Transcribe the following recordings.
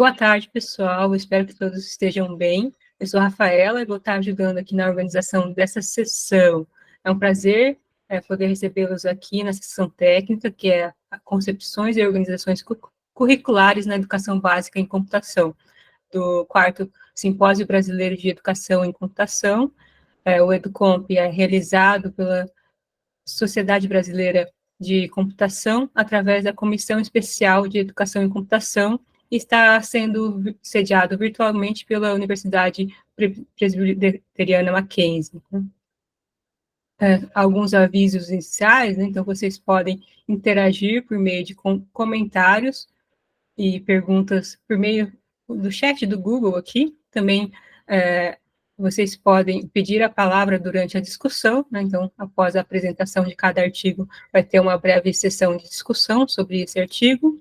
Boa tarde, pessoal. Espero que todos estejam bem. Eu sou a Rafaela e vou estar ajudando aqui na organização dessa sessão. É um prazer poder recebê-los aqui na sessão técnica, que é a Concepções e Organizações Curriculares na Educação Básica em Computação, do 4º Simpósio Brasileiro de Educação em Computação. O EduComp é realizado pela Sociedade Brasileira de Computação, através da Comissão Especial de Educação em Computação, e está sendo sediado virtualmente pela Universidade Presbiteriana Mackenzie. Alguns avisos iniciais, né? Então vocês podem interagir por meio de comentários e perguntas por meio do chat do Google aqui. Também vocês podem pedir a palavra durante a discussão, né? Então, após a apresentação de cada artigo, vai ter uma breve sessão de discussão sobre esse artigo,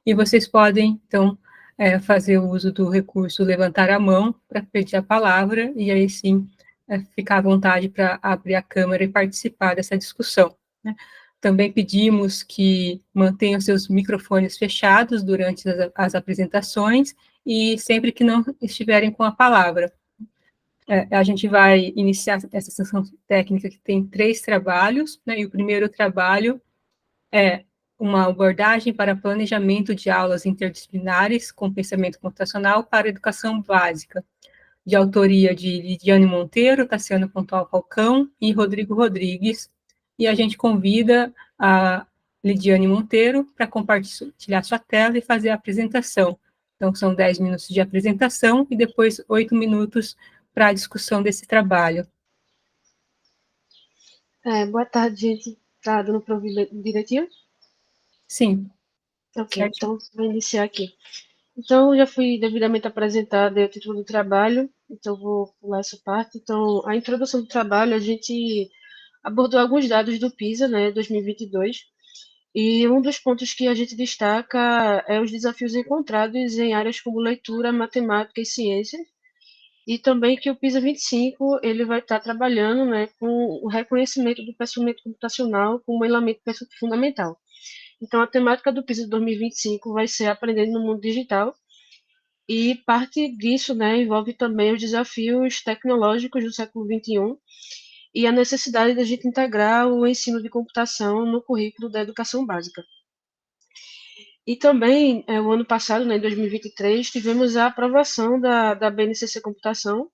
e vocês podem, então, fazer o uso do recurso levantar a mão para pedir a palavra, e aí sim, ficar à vontade para abrir a câmera e participar dessa discussão, né? Também pedimos que mantenham seus microfones fechados durante as apresentações, e sempre que não estiverem com a palavra. A gente vai iniciar essa sessão técnica que tem 3 trabalhos, né, e o primeiro trabalho é uma abordagem para planejamento de aulas interdisciplinares com pensamento computacional para educação básica, de autoria de Lidiane Monteiro, Tassiano Pontual Falcão e Rodrigo Rodrigues, e a gente convida a Lidiane Monteiro para compartilhar sua tela e fazer a apresentação. Então, são 10 minutos de apresentação e depois 8 minutos para a discussão desse trabalho. Boa tarde, gente. Tá dando para ouvir direitinho? Sim. Ok, Certo. então vou iniciar aqui. Então, já fui devidamente apresentada o título do trabalho, então vou pular essa parte. Então, a introdução do trabalho, a gente abordou alguns dados do PISA, né, 2022, e um dos pontos que a gente destaca é os desafios encontrados em áreas como leitura, matemática e ciências, e também que o PISA 25 ele vai estar trabalhando, né, com o reconhecimento do pensamento computacional como elemento fundamental. Então, a temática do PISA 2025 vai ser aprendendo no mundo digital, e parte disso, né, envolve também os desafios tecnológicos do século XXI e a necessidade da gente integrar o ensino de computação no currículo da educação básica. E também, o ano passado, né, em 2023, tivemos a aprovação da BNCC Computação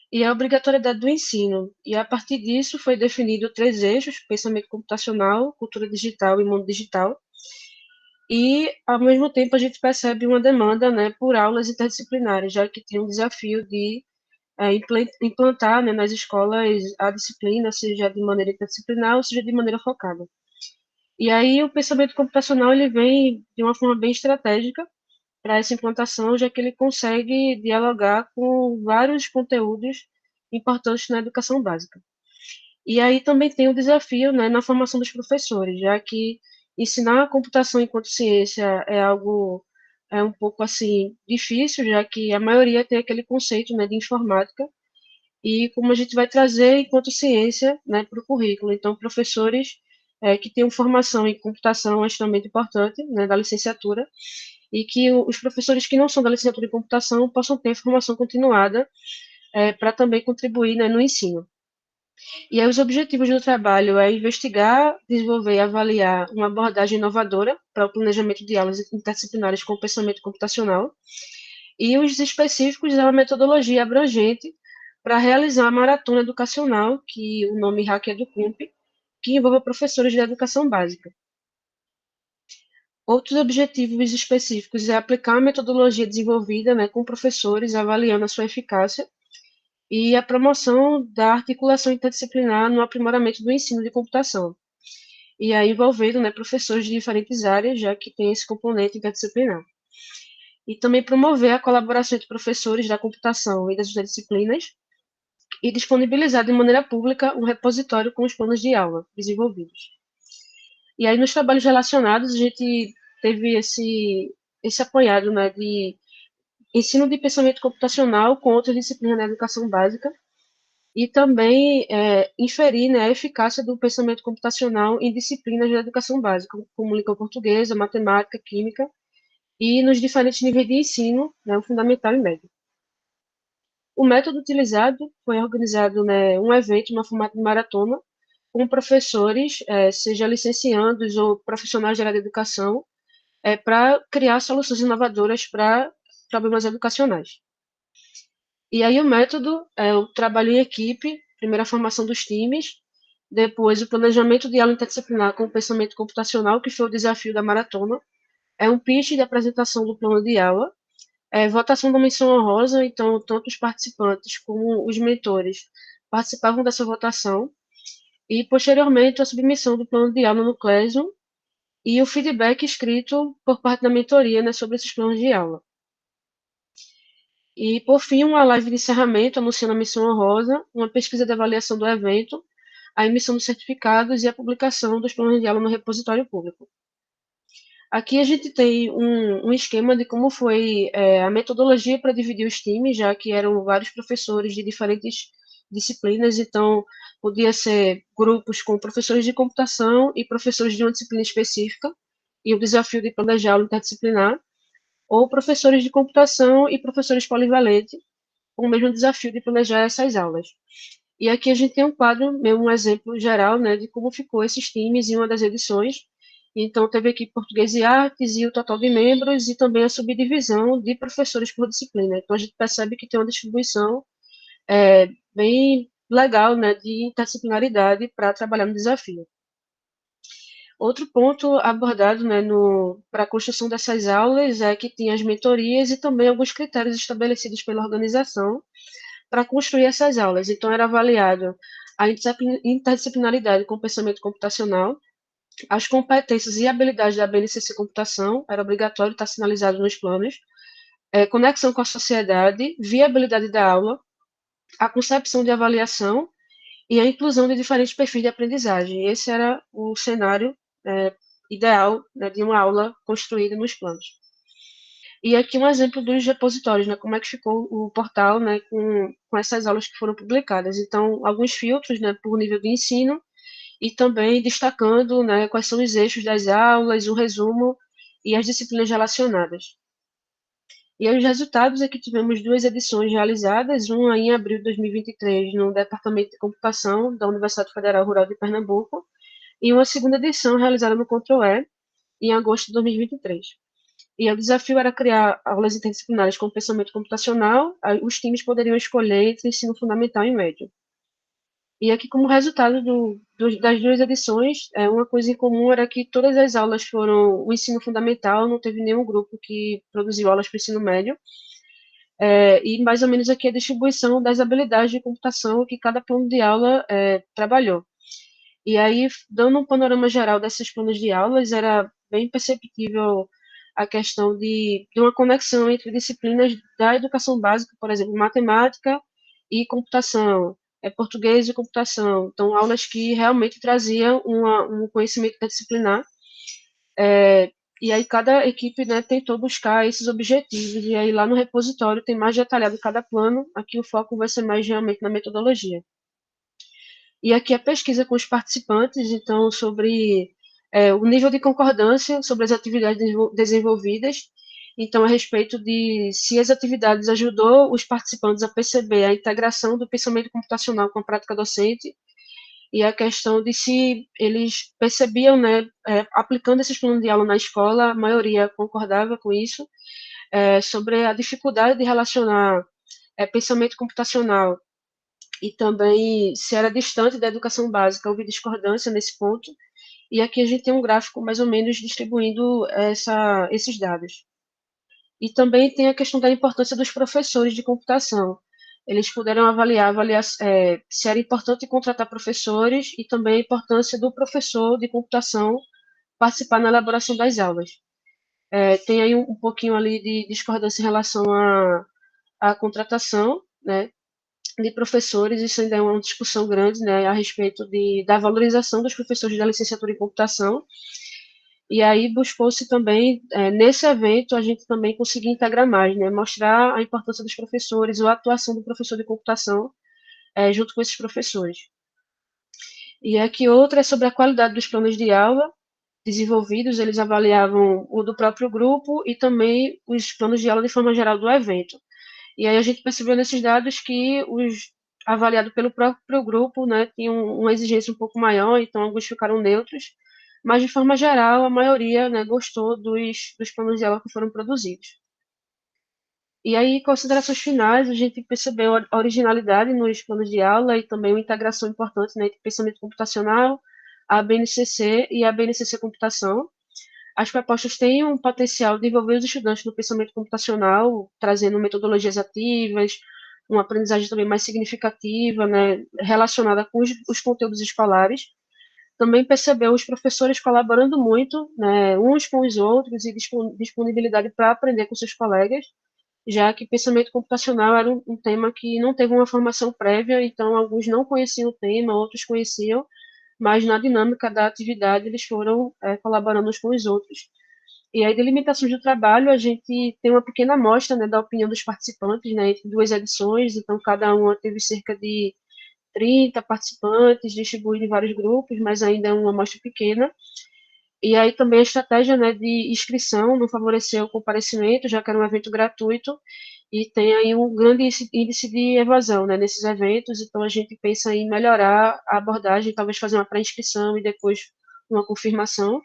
e a obrigatoriedade do ensino. E a partir disso foi definido 3 eixos: pensamento computacional, cultura digital e mundo digital. E, ao mesmo tempo, a gente percebe uma demanda, né, por aulas interdisciplinares, já que tem um desafio de implantar, né, nas escolas a disciplina, seja de maneira interdisciplinar ou seja de maneira focada. E aí o pensamento computacional ele vem de uma forma bem estratégica para essa implantação, já que ele consegue dialogar com vários conteúdos importantes na educação básica. E aí também tem o desafio, né, na formação dos professores, já que ensinar a computação enquanto ciência é algo um pouco assim difícil, já que a maioria tem aquele conceito, né, de informática, e como a gente vai trazer enquanto ciência, né, para o currículo. Então, professores que tenham formação em computação é extremamente importante, né, da licenciatura, e que os professores que não são da licenciatura em computação possam ter formação continuada para também contribuir, né, no ensino. E aí os objetivos do trabalho é investigar, desenvolver e avaliar uma abordagem inovadora para o planejamento de aulas interdisciplinares com pensamento computacional, e os específicos é uma metodologia abrangente para realizar a maratona educacional, que o nome hack é do CUMP, que envolve professores de educação básica. Outros objetivos específicos é aplicar a metodologia desenvolvida, né, com professores, avaliando a sua eficácia, e a promoção da articulação interdisciplinar no aprimoramento do ensino de computação. E aí envolvendo, né, professores de diferentes áreas, já que tem esse componente interdisciplinar. E também promover a colaboração entre professores da computação e das disciplinas, e disponibilizar de maneira pública um repositório com os planos de aula desenvolvidos. E aí, nos trabalhos relacionados, a gente teve esse apanhado, né, de ensino de pensamento computacional com outras disciplinas da educação básica, e também inferir, né, a eficácia do pensamento computacional em disciplinas da educação básica, como língua portuguesa, matemática, química, e nos diferentes níveis de ensino, né, o fundamental e médio. O método utilizado foi organizado, né, um evento no formato de maratona, com professores, seja licenciandos ou profissionais da área da educação, para criar soluções inovadoras para problemas educacionais. E aí o método é o trabalho em equipe, primeiro a formação dos times, depois o planejamento de aula interdisciplinar com o pensamento computacional, que foi o desafio da maratona, é um pitch de apresentação do plano de aula, votação da menção honrosa, então tanto os participantes como os mentores participavam dessa votação, e posteriormente a submissão do plano de aula no Classroom e o feedback escrito por parte da mentoria, né, sobre esses planos de aula. E, por fim, uma live de encerramento anunciando a missão honrosa, uma pesquisa de avaliação do evento, a emissão dos certificados e a publicação dos planos de aula no repositório público. Aqui a gente tem um esquema de como foi a metodologia para dividir os times, já que eram vários professores de diferentes disciplinas, então podia ser grupos com professores de computação e professores de uma disciplina específica, e o desafio de planejar aula interdisciplinar, ou professores de computação e professores polivalentes, com o mesmo desafio de planejar essas aulas. E aqui a gente tem um quadro, um exemplo geral, né, de como ficou esses times em uma das edições. Então, teve aqui português e artes e o total de membros e também a subdivisão de professores por disciplina. Então, a gente percebe que tem uma distribuição bem legal, né, de interdisciplinaridade para trabalhar no desafio. Outro ponto abordado, né, para a construção dessas aulas é que tinha as mentorias e também alguns critérios estabelecidos pela organização para construir essas aulas. Então, era avaliado a interdisciplinaridade com o pensamento computacional, as competências e habilidades da BNCC Computação, era obrigatório estar sinalizado nos planos, conexão com a sociedade, viabilidade da aula, a concepção de avaliação e a inclusão de diferentes perfis de aprendizagem. Esse era o cenário ideal, né, de uma aula construída nos planos. E aqui um exemplo dos repositórios, né, como é que ficou o portal, né, com essas aulas que foram publicadas. Então, alguns filtros, né, por nível de ensino e também destacando, né, quais são os eixos das aulas, o resumo e as disciplinas relacionadas. E aí os resultados é que tivemos duas edições realizadas, uma em abril de 2023 no Departamento de Computação da Universidade Federal Rural de Pernambuco e uma segunda edição realizada no Control-E em agosto de 2023. E o desafio era criar aulas interdisciplinares com pensamento computacional, os times poderiam escolher entre ensino fundamental e médio. E aqui, como resultado das duas edições, uma coisa em comum era que todas as aulas foram o ensino fundamental, não teve nenhum grupo que produziu aulas para o ensino médio, e mais ou menos aqui a distribuição das habilidades de computação que cada plano de aula trabalhou. E aí, dando um panorama geral desses planos de aulas, era bem perceptível a questão de uma conexão entre disciplinas da educação básica, por exemplo, matemática e computação, português e computação. Então, aulas que realmente traziam um conhecimento interdisciplinar. E aí, cada equipe, né, tentou buscar esses objetivos. E aí, lá no repositório, tem mais detalhado cada plano. Aqui, o foco vai ser mais realmente na metodologia. E aqui a pesquisa com os participantes, então, sobre o nível de concordância sobre as atividades desenvolvidas, então, a respeito de se as atividades ajudou os participantes a perceber a integração do pensamento computacional com a prática docente, e a questão de se eles percebiam, né, aplicando esses planos de aula na escola, a maioria concordava com isso, sobre a dificuldade de relacionar pensamento computacional e também se era distante da educação básica, houve discordância nesse ponto, e aqui a gente tem um gráfico mais ou menos distribuindo esses dados. E também tem a questão da importância dos professores de computação. Eles puderam avaliar se era importante contratar professores e também a importância do professor de computação participar na elaboração das aulas. Tem aí um pouquinho ali de discordância em relação à contratação, né, de professores, isso ainda é uma discussão grande, né, a respeito da valorização dos professores da licenciatura em computação. E aí buscou-se também, nesse evento, a gente também conseguir integrar mais, né, mostrar a importância dos professores, ou a atuação do professor de computação junto com esses professores. E aqui outra é sobre a qualidade dos planos de aula, desenvolvidos, eles avaliavam o do próprio grupo e também os planos de aula de forma geral do evento. E aí a gente percebeu nesses dados que os avaliados pelo próprio grupo, né, tinham uma exigência um pouco maior, então alguns ficaram neutros, mas de forma geral a maioria, né, gostou dos planos de aula que foram produzidos. E aí, considerações finais, a gente percebeu a originalidade nos planos de aula e também uma integração importante, né, entre pensamento computacional, a BNCC e a BNCC Computação. As propostas têm um potencial de envolver os estudantes no pensamento computacional, trazendo metodologias ativas, uma aprendizagem também mais significativa, né, relacionada com os conteúdos escolares. Também percebeu os professores colaborando muito, né, uns com os outros e disponibilidade para aprender com seus colegas, já que pensamento computacional era um tema que não teve uma formação prévia, então alguns não conheciam o tema, outros conheciam, mas na dinâmica da atividade eles foram colaborando uns com os outros. E aí, de limitações do trabalho, a gente tem uma pequena amostra, né, da opinião dos participantes, né, entre duas edições, então cada uma teve cerca de 30 participantes, distribuído em vários grupos, mas ainda é uma amostra pequena. E aí também a estratégia, né, de inscrição não favoreceu o comparecimento, já que era um evento gratuito, e tem aí um grande índice de evasão, né, nesses eventos, então a gente pensa em melhorar a abordagem, talvez fazer uma pré-inscrição e depois uma confirmação.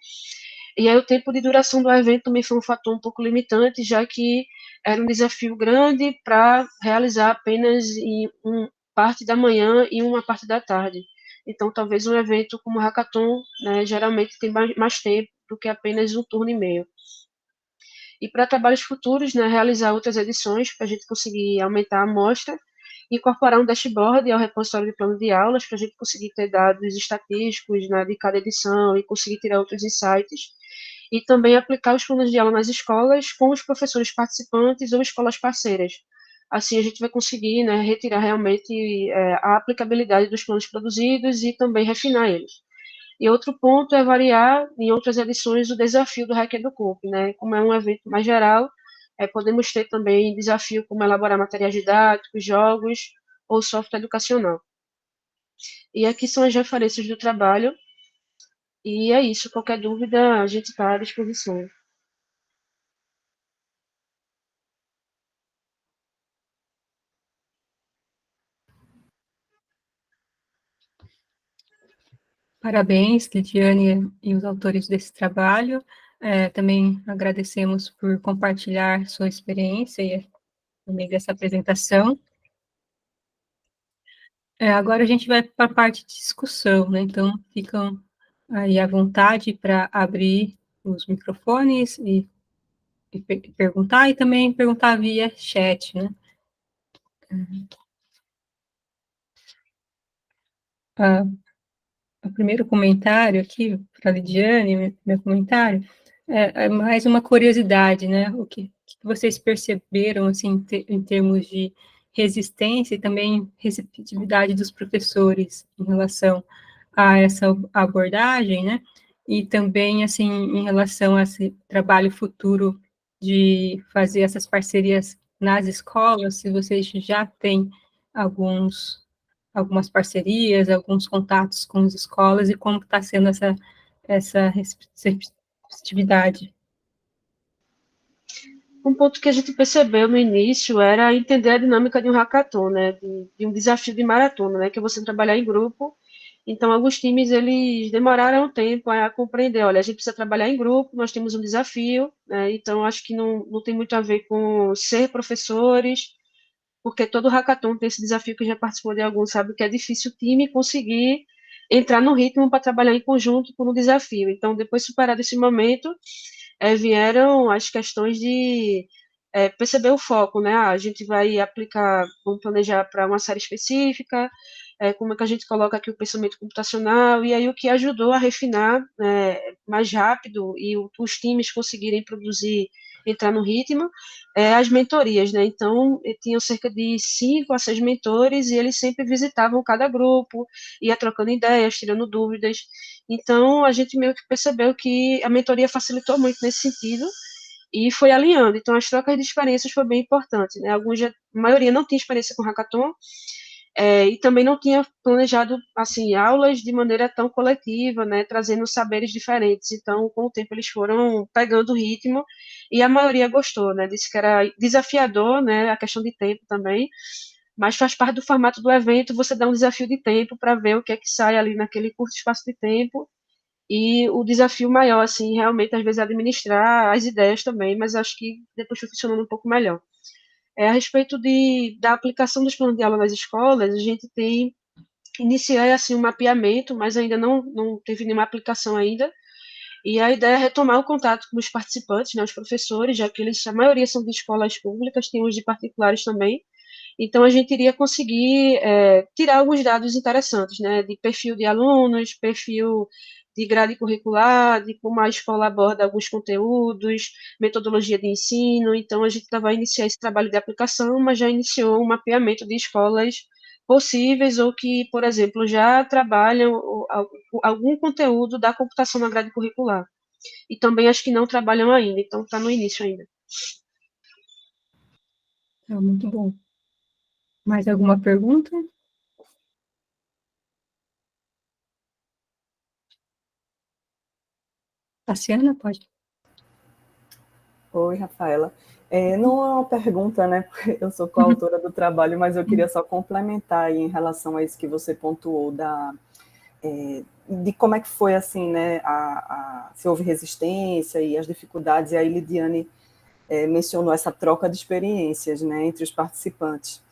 E aí o tempo de duração do evento também foi um fator um pouco limitante, já que era um desafio grande para realizar apenas em uma parte da manhã e uma parte da tarde. Então, talvez um evento como o Hackathon, né, geralmente tem mais tempo do que apenas um turno e meio. E para trabalhos futuros, né, realizar outras edições para a gente conseguir aumentar a amostra, incorporar um dashboard ao repositório de plano de aulas para a gente conseguir ter dados estatísticos, né, de cada edição e conseguir tirar outros insights. E também aplicar os planos de aula nas escolas com os professores participantes ou escolas parceiras. Assim a gente vai conseguir, né, retirar realmente a aplicabilidade dos planos produzidos e também refinar eles. E outro ponto é variar em outras edições o desafio do Hacker do Corpo, né? Como é um evento mais geral, podemos ter também desafio como elaborar materiais didáticos, jogos ou software educacional. E aqui são as referências do trabalho. E é isso. Qualquer dúvida, a gente está à disposição. Parabéns, Lidiane e os autores desse trabalho. Também agradecemos por compartilhar sua experiência e no meio dessa apresentação. Agora a gente vai para a parte de discussão, né? Então, ficam aí à vontade para abrir os microfones e perguntar, e também perguntar via chat, né? Ah, o primeiro comentário aqui, para a Lidiane, meu comentário, é mais uma curiosidade, né? O que vocês perceberam, assim, em termos de resistência e também receptividade dos professores em relação a essa abordagem, né? E também, assim, em relação a esse trabalho futuro de fazer essas parcerias nas escolas, se vocês já têm algumas parcerias, alguns contatos com as escolas e como está sendo essa receptividade. Um ponto que a gente percebeu no início era entender a dinâmica de um hackathon, né, de um desafio de maratona, né, que é você trabalhar em grupo. Então, alguns times, eles demoraram um tempo a compreender, olha, a gente precisa trabalhar em grupo, nós temos um desafio, né, então acho que não tem muito a ver com ser professores, porque todo hackathon tem esse desafio, que já participou de alguns, sabe, que é difícil o time conseguir entrar no ritmo para trabalhar em conjunto por um desafio. Então, depois superado esse momento, vieram as questões de perceber o foco, né? A gente vai aplicar, vamos planejar para uma série específica, como é que a gente coloca aqui o pensamento computacional, e aí o que ajudou a refinar mais rápido e os times conseguirem produzir, entrar no ritmo, as mentorias, né? Então, tinham cerca de 5 a 6 mentores e eles sempre visitavam cada grupo, ia trocando ideias, tirando dúvidas. Então, a gente meio que percebeu que a mentoria facilitou muito nesse sentido e foi alinhando. Então, as trocas de experiências foi bem importante, né? A maioria não tinha experiência com hackathon, E também não tinha planejado assim aulas de maneira tão coletiva, né, trazendo saberes diferentes. Então, com o tempo eles foram pegando o ritmo e a maioria gostou, né? Disse que era desafiador, né, a questão de tempo também, mas faz parte do formato do evento você dá um desafio de tempo para ver o que é que sai ali naquele curto espaço de tempo. E o desafio maior, assim, realmente, às vezes, é administrar as ideias também, mas acho que depois foi funcionando um pouco melhor. A respeito da aplicação dos planos de aula nas escolas, a gente tem iniciei assim um mapeamento, mas ainda não teve nenhuma aplicação ainda. E a ideia é retomar o contato com os participantes, né, os professores, já que eles, a maioria são de escolas públicas, tem uns de particulares também. Então, a gente iria conseguir tirar alguns dados interessantes, né, de perfil de alunos, perfil de grade curricular, de como a escola aborda alguns conteúdos, metodologia de ensino. Então, a gente vai iniciar esse trabalho de aplicação, mas já iniciou um mapeamento de escolas possíveis ou que, por exemplo, já trabalham algum conteúdo da computação na grade curricular. E também acho que não trabalham ainda, então está no início ainda. É muito bom. Mais alguma pergunta? Tassiana, pode. Oi, Rafaela. Não é uma pergunta, né? Porque eu sou coautora do trabalho, mas eu queria só complementar aí em relação a isso que você pontuou de como é que foi assim, né? Se houve resistência e as dificuldades, e aí Lidiane mencionou essa troca de experiências, né, entre os participantes.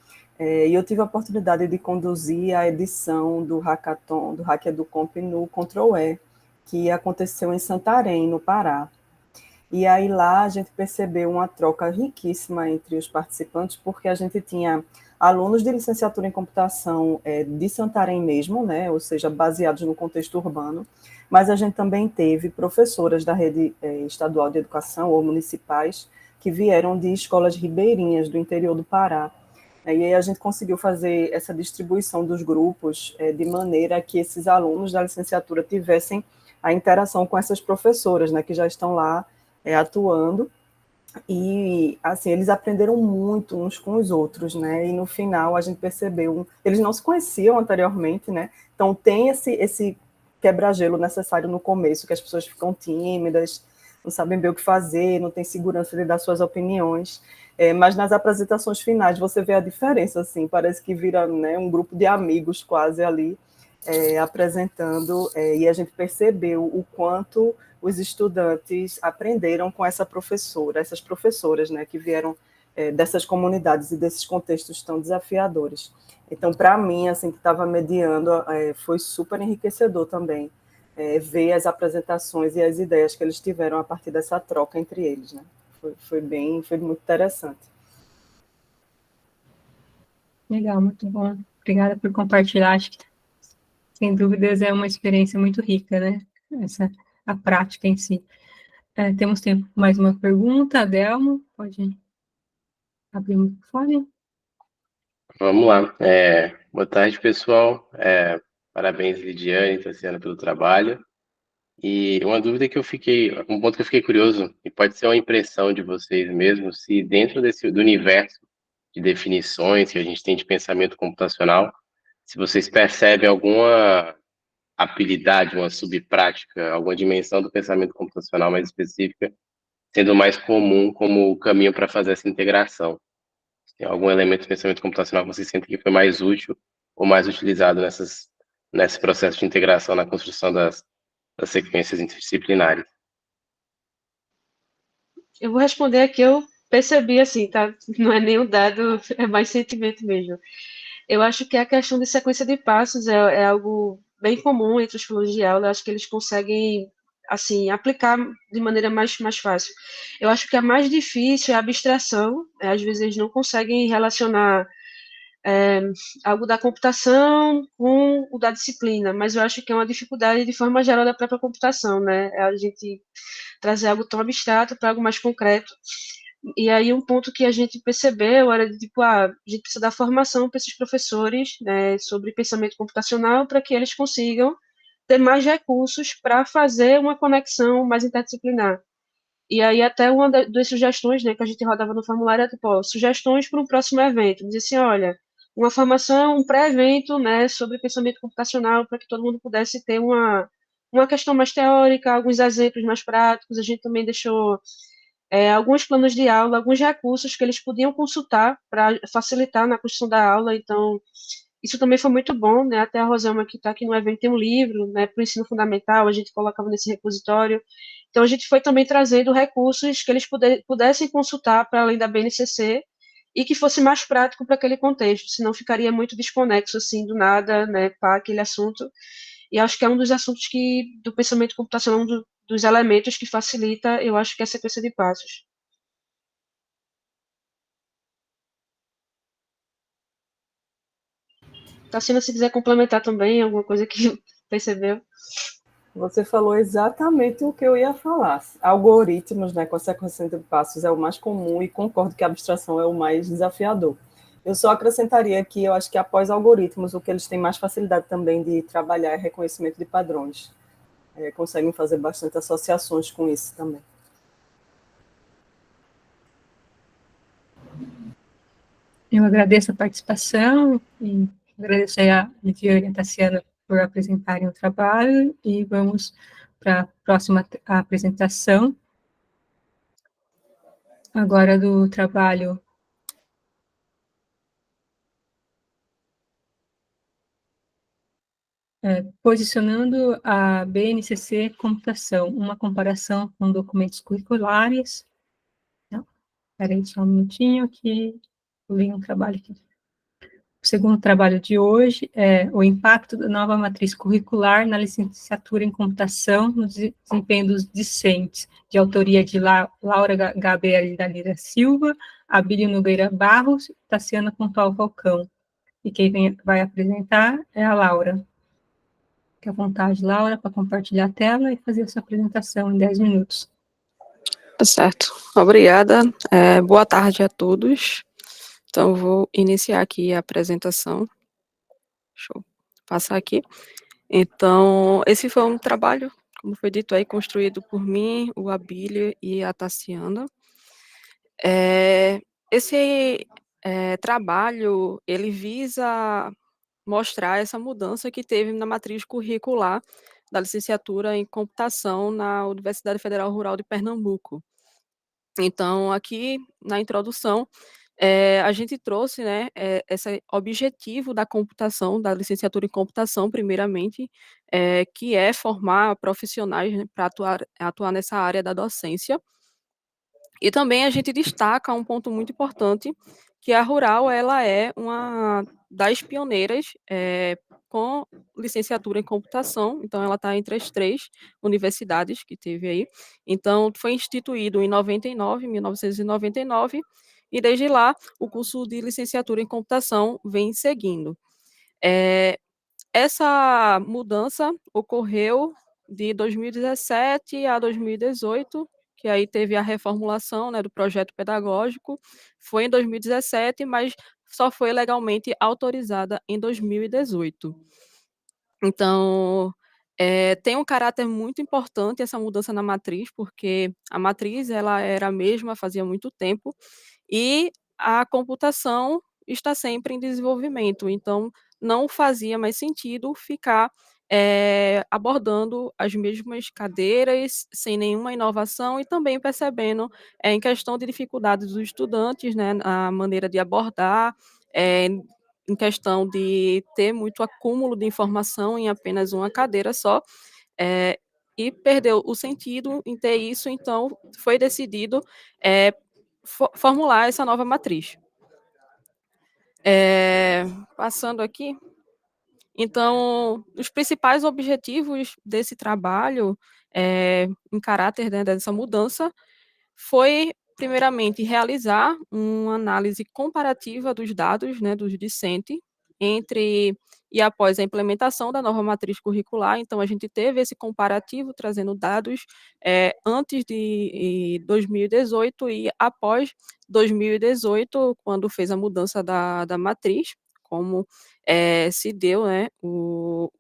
E eu tive a oportunidade de conduzir a edição do hackathon, do Hack EduComp no Control-E, que aconteceu em Santarém, no Pará. E aí lá a gente percebeu uma troca riquíssima entre os participantes, porque a gente tinha alunos de licenciatura em computação de Santarém mesmo, né, ou seja, baseados no contexto urbano, mas a gente também teve professoras da rede estadual de educação ou municipais que vieram de escolas ribeirinhas do interior do Pará. E aí a gente conseguiu fazer essa distribuição dos grupos de maneira que esses alunos da licenciatura tivessem a interação com essas professoras, né, que já estão lá atuando, e assim, eles aprenderam muito uns com os outros, né, e no final a gente percebeu, eles não se conheciam anteriormente, né, então tem esse quebra-gelo necessário no começo, que as pessoas ficam tímidas, não sabem bem o que fazer, não têm segurança de dar suas opiniões, mas nas apresentações finais você vê a diferença, assim, parece que vira, né, um grupo de amigos quase ali, apresentando, e a gente percebeu o quanto os estudantes aprenderam com essa professora, essas professoras, né, que vieram dessas comunidades e desses contextos tão desafiadores. Então, para mim, assim, que estava mediando, foi super enriquecedor também ver as apresentações e as ideias que eles tiveram a partir dessa troca entre eles, né? Foi muito interessante. Legal, muito bom. Obrigada por compartilhar. Acho que, sem dúvidas, é uma experiência muito rica, né? A prática em si. Temos tempo para mais uma pergunta. Adelmo, pode abrir o microfone. Vamos lá. Boa tarde, pessoal. Parabéns, Lidiane e Tassiana, pelo trabalho. E uma dúvida um ponto que eu fiquei curioso, e pode ser uma impressão de vocês mesmos, se dentro do universo de definições que a gente tem de pensamento computacional, se vocês percebem alguma habilidade, uma subprática, alguma dimensão do pensamento computacional mais específica, sendo mais comum como caminho para fazer essa integração. Tem algum elemento de pensamento computacional que vocês sentem que foi mais útil ou mais utilizado nesse processo de integração na construção das sequências interdisciplinares? Eu vou responder aqui, eu percebi assim, tá? Não é nem um dado, é mais sentimento mesmo. Eu acho que a questão de sequência de passos é algo bem comum entre os planos de aula. Eu acho que eles conseguem, assim, aplicar de maneira mais fácil. Eu acho que a mais difícil é a abstração. Às vezes eles não conseguem relacionar é, algo da computação com o da disciplina, mas eu acho que é uma dificuldade de forma geral da própria computação, né? É a gente trazer algo tão abstrato para algo mais concreto. E aí um ponto que a gente percebeu era de tipo, a gente precisa dar formação para esses professores, né, sobre pensamento computacional para que eles consigam ter mais recursos para fazer uma conexão mais interdisciplinar. E aí até uma das sugestões, né, que a gente rodava no formulário era tipo, ó, sugestões para um próximo evento. Dizia assim, olha, uma formação, um pré-evento, né, sobre pensamento computacional, para que todo mundo pudesse ter uma questão mais teórica, alguns exemplos mais práticos. A gente também deixou alguns planos de aula, alguns recursos que eles podiam consultar para facilitar na construção da aula. Então, isso também foi muito bom, né? Até a Roselma, que está aqui no evento, tem um livro, né, para o ensino fundamental, a gente colocava nesse repositório. Então, a gente foi também trazendo recursos que eles pudessem consultar para além da BNCC e que fosse mais prático para aquele contexto, senão ficaria muito desconexo, assim, do nada, né, para aquele assunto. E acho que é um dos assuntos do pensamento computacional, dos elementos que facilita, eu acho que é a sequência de passos. Tassina, se quiser complementar também alguma coisa que percebeu. Você falou exatamente o que eu ia falar. Algoritmos, né, com a sequência de passos é o mais comum e concordo que a abstração é o mais desafiador. Eu só acrescentaria que eu acho que após algoritmos, o que eles têm mais facilidade também de trabalhar é reconhecimento de padrões. Conseguem fazer bastante associações com isso também. Eu agradeço a participação e agradeço a Lidiane e a Tassiana por apresentarem o trabalho e vamos para a próxima apresentação. Agora do trabalho posicionando a BNCC Computação, uma comparação com documentos curriculares. Espera aí só um minutinho que eu li um trabalho aqui. O segundo trabalho de hoje é o impacto da nova matriz curricular na licenciatura em computação no desempenho dos discentes, de autoria de Laura Gabriela da Lira Silva, Abílio Nogueira Barros e Tassiana Pontual Falcão. E quem vai apresentar é a Laura. Fique à vontade, Laura, para compartilhar a tela e fazer a sua apresentação em 10 minutos. Tá certo. Obrigada. Boa tarde a todos. Então, eu vou iniciar aqui a apresentação. Deixa eu passar aqui. Então, esse foi um trabalho, como foi dito aí, construído por mim, o Abílio e a Tassiana. Esse trabalho, ele visa mostrar essa mudança que teve na matriz curricular da licenciatura em computação na Universidade Federal Rural de Pernambuco. Então, aqui na introdução, a gente trouxe, né, esse objetivo da computação, da licenciatura em computação, primeiramente, que é formar profissionais, né, para atuar nessa área da docência. E também a gente destaca um ponto muito importante, que a Rural ela é uma das pioneiras com licenciatura em computação, então ela está entre as 3 universidades que teve aí. Então, foi instituído em 1999, e desde lá o curso de licenciatura em computação vem seguindo. Essa mudança ocorreu de 2017 a 2018, que aí teve a reformulação, né, do projeto pedagógico, foi em 2017, mas só foi legalmente autorizada em 2018. Então, tem um caráter muito importante essa mudança na matriz, porque a matriz ela era a mesma fazia muito tempo, e a computação está sempre em desenvolvimento, então não fazia mais sentido ficar, abordando as mesmas cadeiras, sem nenhuma inovação e também percebendo, em questão de dificuldades dos estudantes, né, a maneira de abordar, em questão de ter muito acúmulo de informação em apenas uma cadeira só, e perdeu o sentido em ter isso, então foi decidido, formular essa nova matriz. Passando aqui, então, os principais objetivos desse trabalho, em caráter, né, dessa mudança, foi, primeiramente, realizar uma análise comparativa dos dados, né, dos discentes, entre e após a implementação da nova matriz curricular. Então, a gente teve esse comparativo, trazendo dados antes de 2018 e após 2018, quando fez a mudança da matriz, como se deu, né, o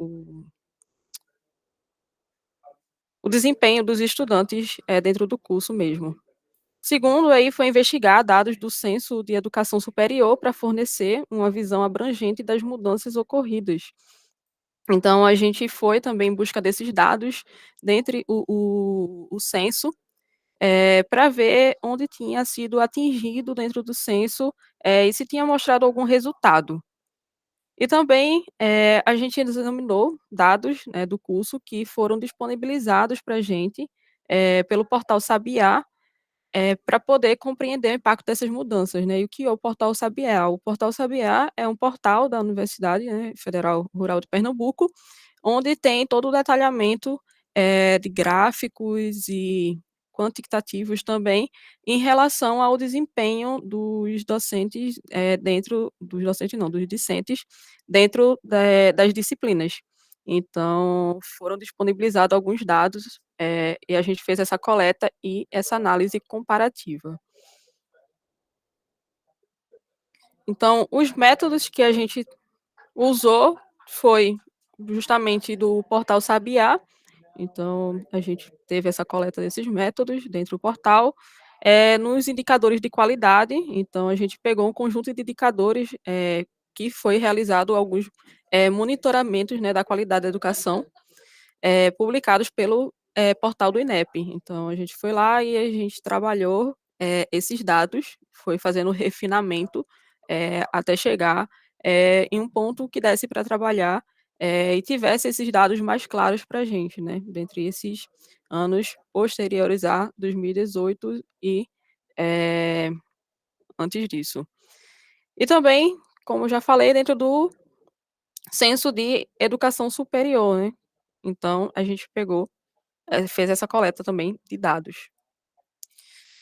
desempenho dos estudantes dentro do curso mesmo. Segundo, aí foi investigar dados do Censo de Educação Superior para fornecer uma visão abrangente das mudanças ocorridas. Então, a gente foi também em busca desses dados dentre o censo, para ver onde tinha sido atingido dentro do censo, e se tinha mostrado algum resultado. E também, a gente examinou dados, né, do curso que foram disponibilizados para a gente, pelo portal Sabiá, para poder compreender o impacto dessas mudanças, né. E o que é o portal Sabiá? O portal Sabiá é um portal da Universidade, né, Federal Rural de Pernambuco, onde tem todo o detalhamento, de gráficos e quantitativos também, em relação ao desempenho dos docentes, dentro dos docentes não, dos discentes, dentro das disciplinas. Então, foram disponibilizados alguns dados, e a gente fez essa coleta e essa análise comparativa. Então, os métodos que a gente usou foi justamente do portal Sabiá. Então, a gente teve essa coleta desses métodos dentro do portal. Nos indicadores de qualidade, então a gente pegou um conjunto de indicadores, que foi realizado alguns, monitoramentos, né, da qualidade da educação, publicados pelo, portal do INEP. Então a gente foi lá e a gente trabalhou, esses dados, foi fazendo refinamento, até chegar, em um ponto que desse para trabalhar, e tivesse esses dados mais claros para a gente, né, dentre esses anos posteriores a 2018 e, eh, antes disso. E também, como já falei, dentro do censo de educação superior, né, então a gente pegou fez essa coleta também de dados.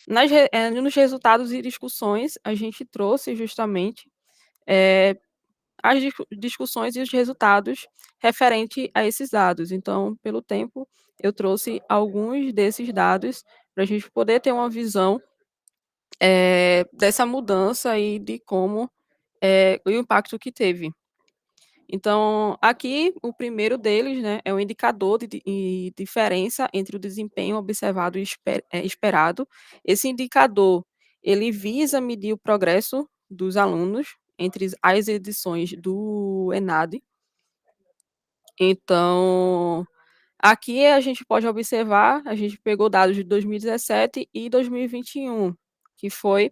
Nos resultados e discussões, a gente trouxe justamente, eh, as discussões e os resultados referente a esses dados. Então, pelo tempo, eu trouxe alguns desses dados para a gente poder ter uma visão, dessa mudança e de como, o impacto que teve. Então, aqui, o primeiro deles, né, é o indicador de diferença entre o desempenho observado e esperado. Esse indicador, ele visa medir o progresso dos alunos entre as edições do ENAD. Então, aqui a gente pode observar, a gente pegou dados de 2017 e 2021, que foi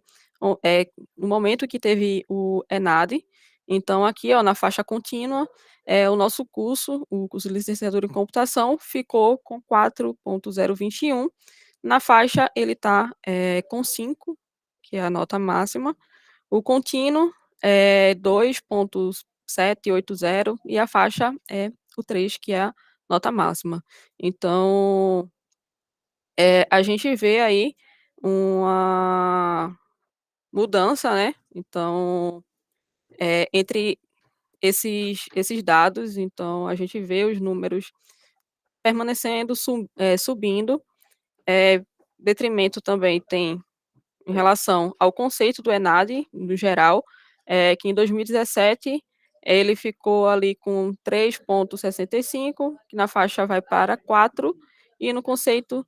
no momento que teve o ENAD. Então aqui, ó, na faixa contínua, o nosso curso, o curso de licenciatura em computação, ficou com 4.021. Na faixa ele está com 5, que é a nota máxima. O contínuo é 2.780 e a faixa é o 3, que é a nota máxima. Então, a gente vê aí uma mudança, né, então, entre esses dados, então a gente vê os números permanecendo, subindo, detrimento também tem em relação ao conceito do ENAD, no geral, que em 2017 ele ficou ali com 3.65, que na faixa vai para 4, e no conceito,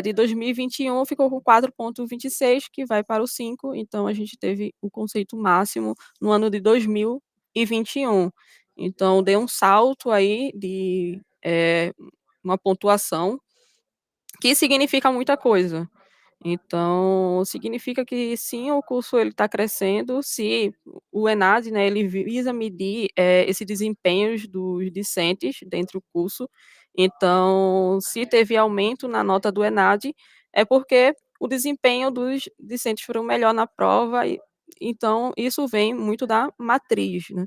de 2021 ficou com 4.26, que vai para o 5, então a gente teve o conceito máximo no ano de 2021. Então deu um salto aí de, uma pontuação que significa muita coisa. Então, significa que sim, o curso ele está crescendo, se o ENAD, né, ele visa medir, esse desempenhos dos discentes dentro do curso. Então, se teve aumento na nota do ENAD, é porque o desempenho dos discentes foram melhor na prova e então isso vem muito da matriz, né.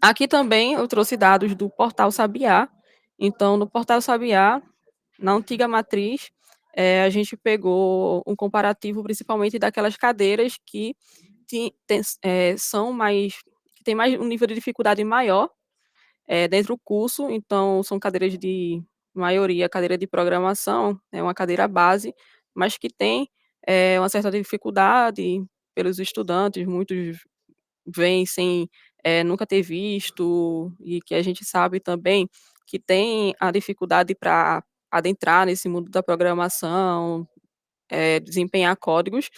Aqui também eu trouxe dados do portal Sabiá. Então no portal Sabiá, na antiga matriz, a gente pegou um comparativo, principalmente daquelas cadeiras que são mais que tem mais um nível de dificuldade maior, dentro do curso, então são cadeiras de maioria cadeira de programação, é uma cadeira base, mas que tem, uma certa dificuldade pelos estudantes, muitos vêm sem, nunca ter visto, e que a gente sabe também que tem a dificuldade para adentrar nesse mundo da programação, desempenhar códigos.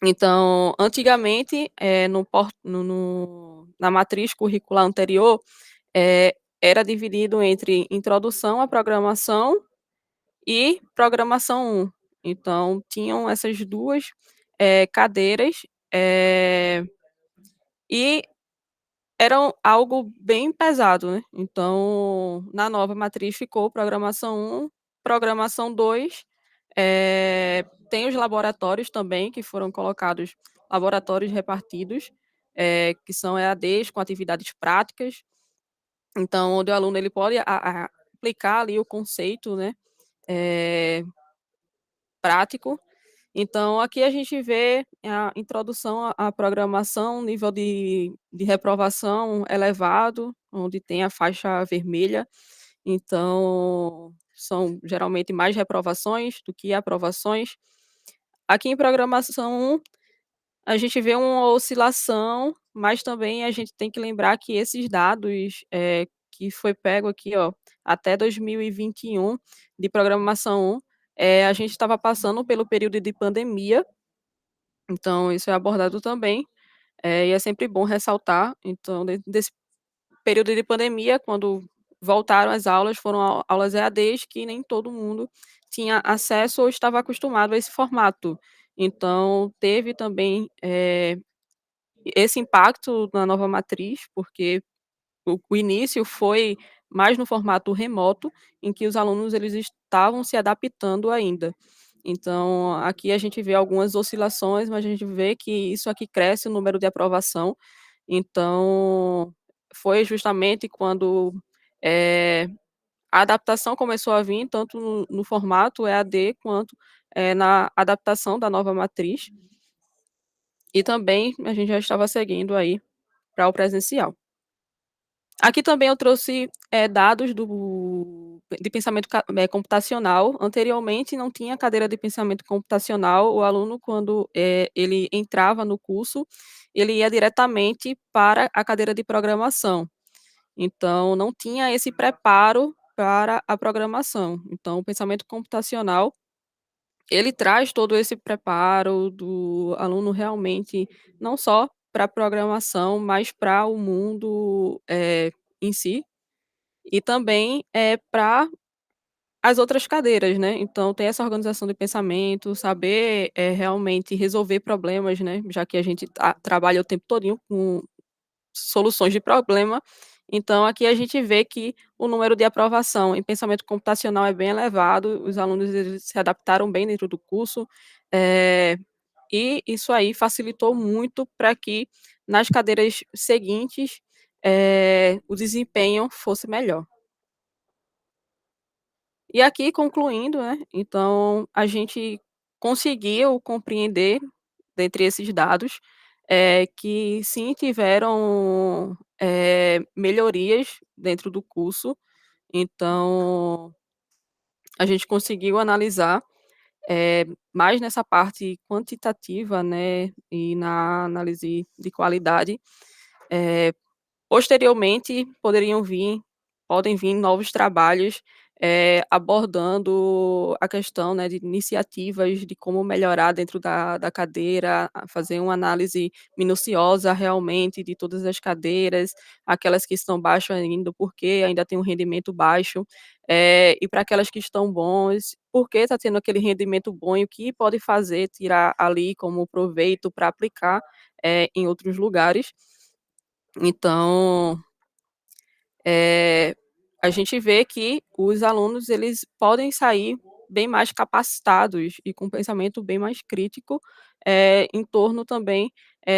Então, antigamente, na matriz curricular anterior, era dividido entre introdução à programação e programação 1. Então, tinham essas duas cadeiras, e eram algo bem pesado, né. Então, na nova matriz ficou programação 1, programação 2, tem os laboratórios também que foram colocados, laboratórios repartidos, que são EADs com atividades práticas, então onde o aluno ele pode aplicar ali o conceito, né, prático. Então aqui a gente vê a introdução à programação, nível de reprovação elevado, onde tem a faixa vermelha, então são geralmente mais reprovações do que aprovações. Aqui em programação 1, a gente vê uma oscilação, mas também a gente tem que lembrar que esses dados, que foi pego aqui, ó, até 2021 de programação 1, a gente estava passando pelo período de pandemia, então isso é abordado também, e é sempre bom ressaltar. Então dentro desse período de pandemia, quando voltaram as aulas, foram aulas EADs que nem todo mundo tinha acesso ou estava acostumado a esse formato. Então teve também, esse impacto na nova matriz, porque o início foi mais no formato remoto, em que os alunos eles estavam se adaptando ainda. Então, aqui a gente vê algumas oscilações, mas a gente vê que isso aqui cresce o número de aprovação. Então, foi justamente quando, a adaptação começou a vir, tanto no formato EAD, quanto, na adaptação da nova matriz, e também a gente já estava seguindo aí para o presencial. Aqui também eu trouxe, dados de pensamento computacional. Anteriormente não tinha cadeira de pensamento computacional, o aluno quando, ele entrava no curso, ele ia diretamente para a cadeira de programação. Então não tinha esse preparo para a programação. Então o pensamento computacional, ele traz todo esse preparo do aluno realmente, não só para a programação, mas para o mundo, em si, e também, para as outras cadeiras, né. Então tem essa organização de pensamento, saber, realmente resolver problemas, né, já que a gente trabalha o tempo todinho com soluções de problema. Então aqui a gente vê que o número de aprovação em pensamento computacional é bem elevado, os alunos eles se adaptaram bem dentro do curso, eh, e isso aí facilitou muito para que nas cadeiras seguintes, o desempenho fosse melhor. E aqui concluindo, né, então a gente conseguiu compreender, dentre esses dados, que sim tiveram, melhorias dentro do curso, então a gente conseguiu analisar, mais nessa parte quantitativa, né, e na análise de qualidade, eh posteriormente, podem vir novos trabalhos, abordando a questão, né, de iniciativas de como melhorar dentro da cadeira, fazer uma análise minuciosa realmente de todas as cadeiras, aquelas que estão baixo ainda, por que ainda tem um rendimento baixo, e para aquelas que estão bons, por que está tendo aquele rendimento bom e o que pode fazer, tirar ali como proveito para aplicar, em outros lugares. Então, eh, a gente vê que os alunos eles podem sair bem mais capacitados e com pensamento bem mais crítico, em torno também,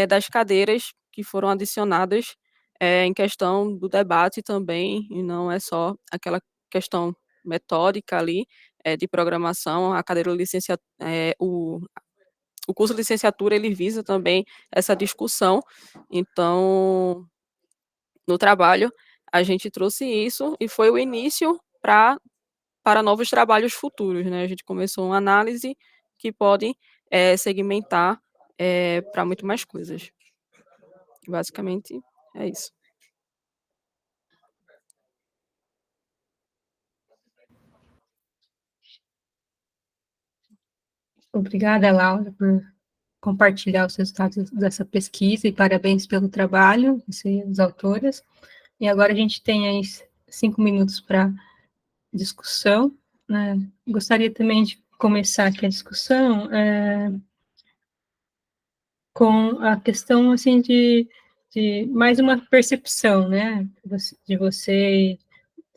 das cadeiras que foram adicionadas, em questão do debate também, e não é só aquela questão metódica ali, de programação, a cadeira o curso de licenciatura ele visa também essa discussão, então no trabalho, a gente trouxe isso e foi o início para novos trabalhos futuros, né, a gente começou uma análise que pode, segmentar, para muito mais coisas. Basicamente é isso. Obrigada, Laura, por compartilhar os resultados dessa pesquisa e parabéns pelo trabalho, você e as autoras. E agora a gente tem aí 5 minutos para discussão, né? Gostaria também de começar aqui a discussão com a questão, assim, de mais uma percepção, né, de você e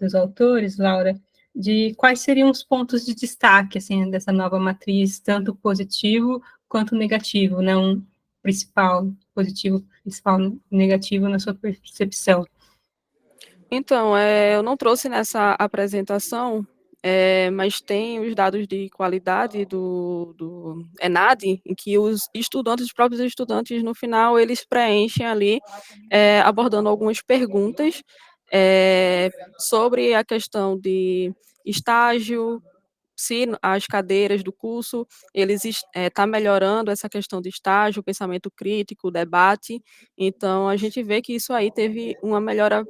dos autores, Laura, de quais seriam os pontos de destaque, assim, dessa nova matriz, tanto positivo quanto negativo, né, um principal positivo, principal negativo na sua percepção. Então, eu não trouxe nessa apresentação, mas tem os dados de qualidade do ENADE, em que os próprios estudantes, no final, eles preenchem ali, abordando algumas perguntas sobre a questão de estágio, se as cadeiras do curso, eles tá melhorando essa questão de estágio, pensamento crítico, debate. Então, a gente vê que isso aí teve uma melhora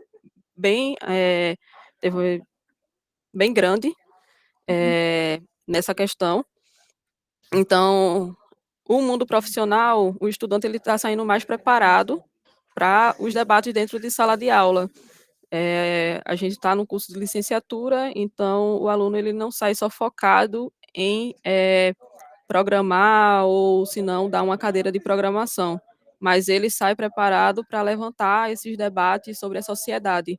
bem, teve bem grande nessa questão. Então, o mundo profissional, o estudante ele está saindo mais preparado para os debates dentro de sala de aula. A gente está no curso de licenciatura, então o aluno ele não sai só focado em programar ou, se não, dar uma cadeira de programação, mas ele sai preparado para levantar esses debates sobre a sociedade.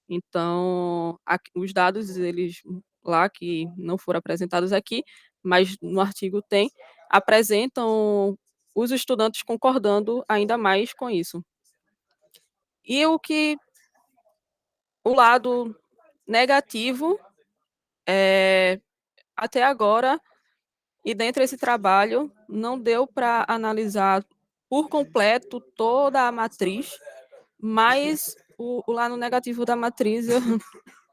Então, os dados, eles lá que não foram apresentados aqui, mas no artigo tem, apresentam os estudantes concordando ainda mais com isso. E o lado negativo, até agora, e dentro desse trabalho, não deu para analisar por completo toda a matriz, mas o lado negativo da matriz,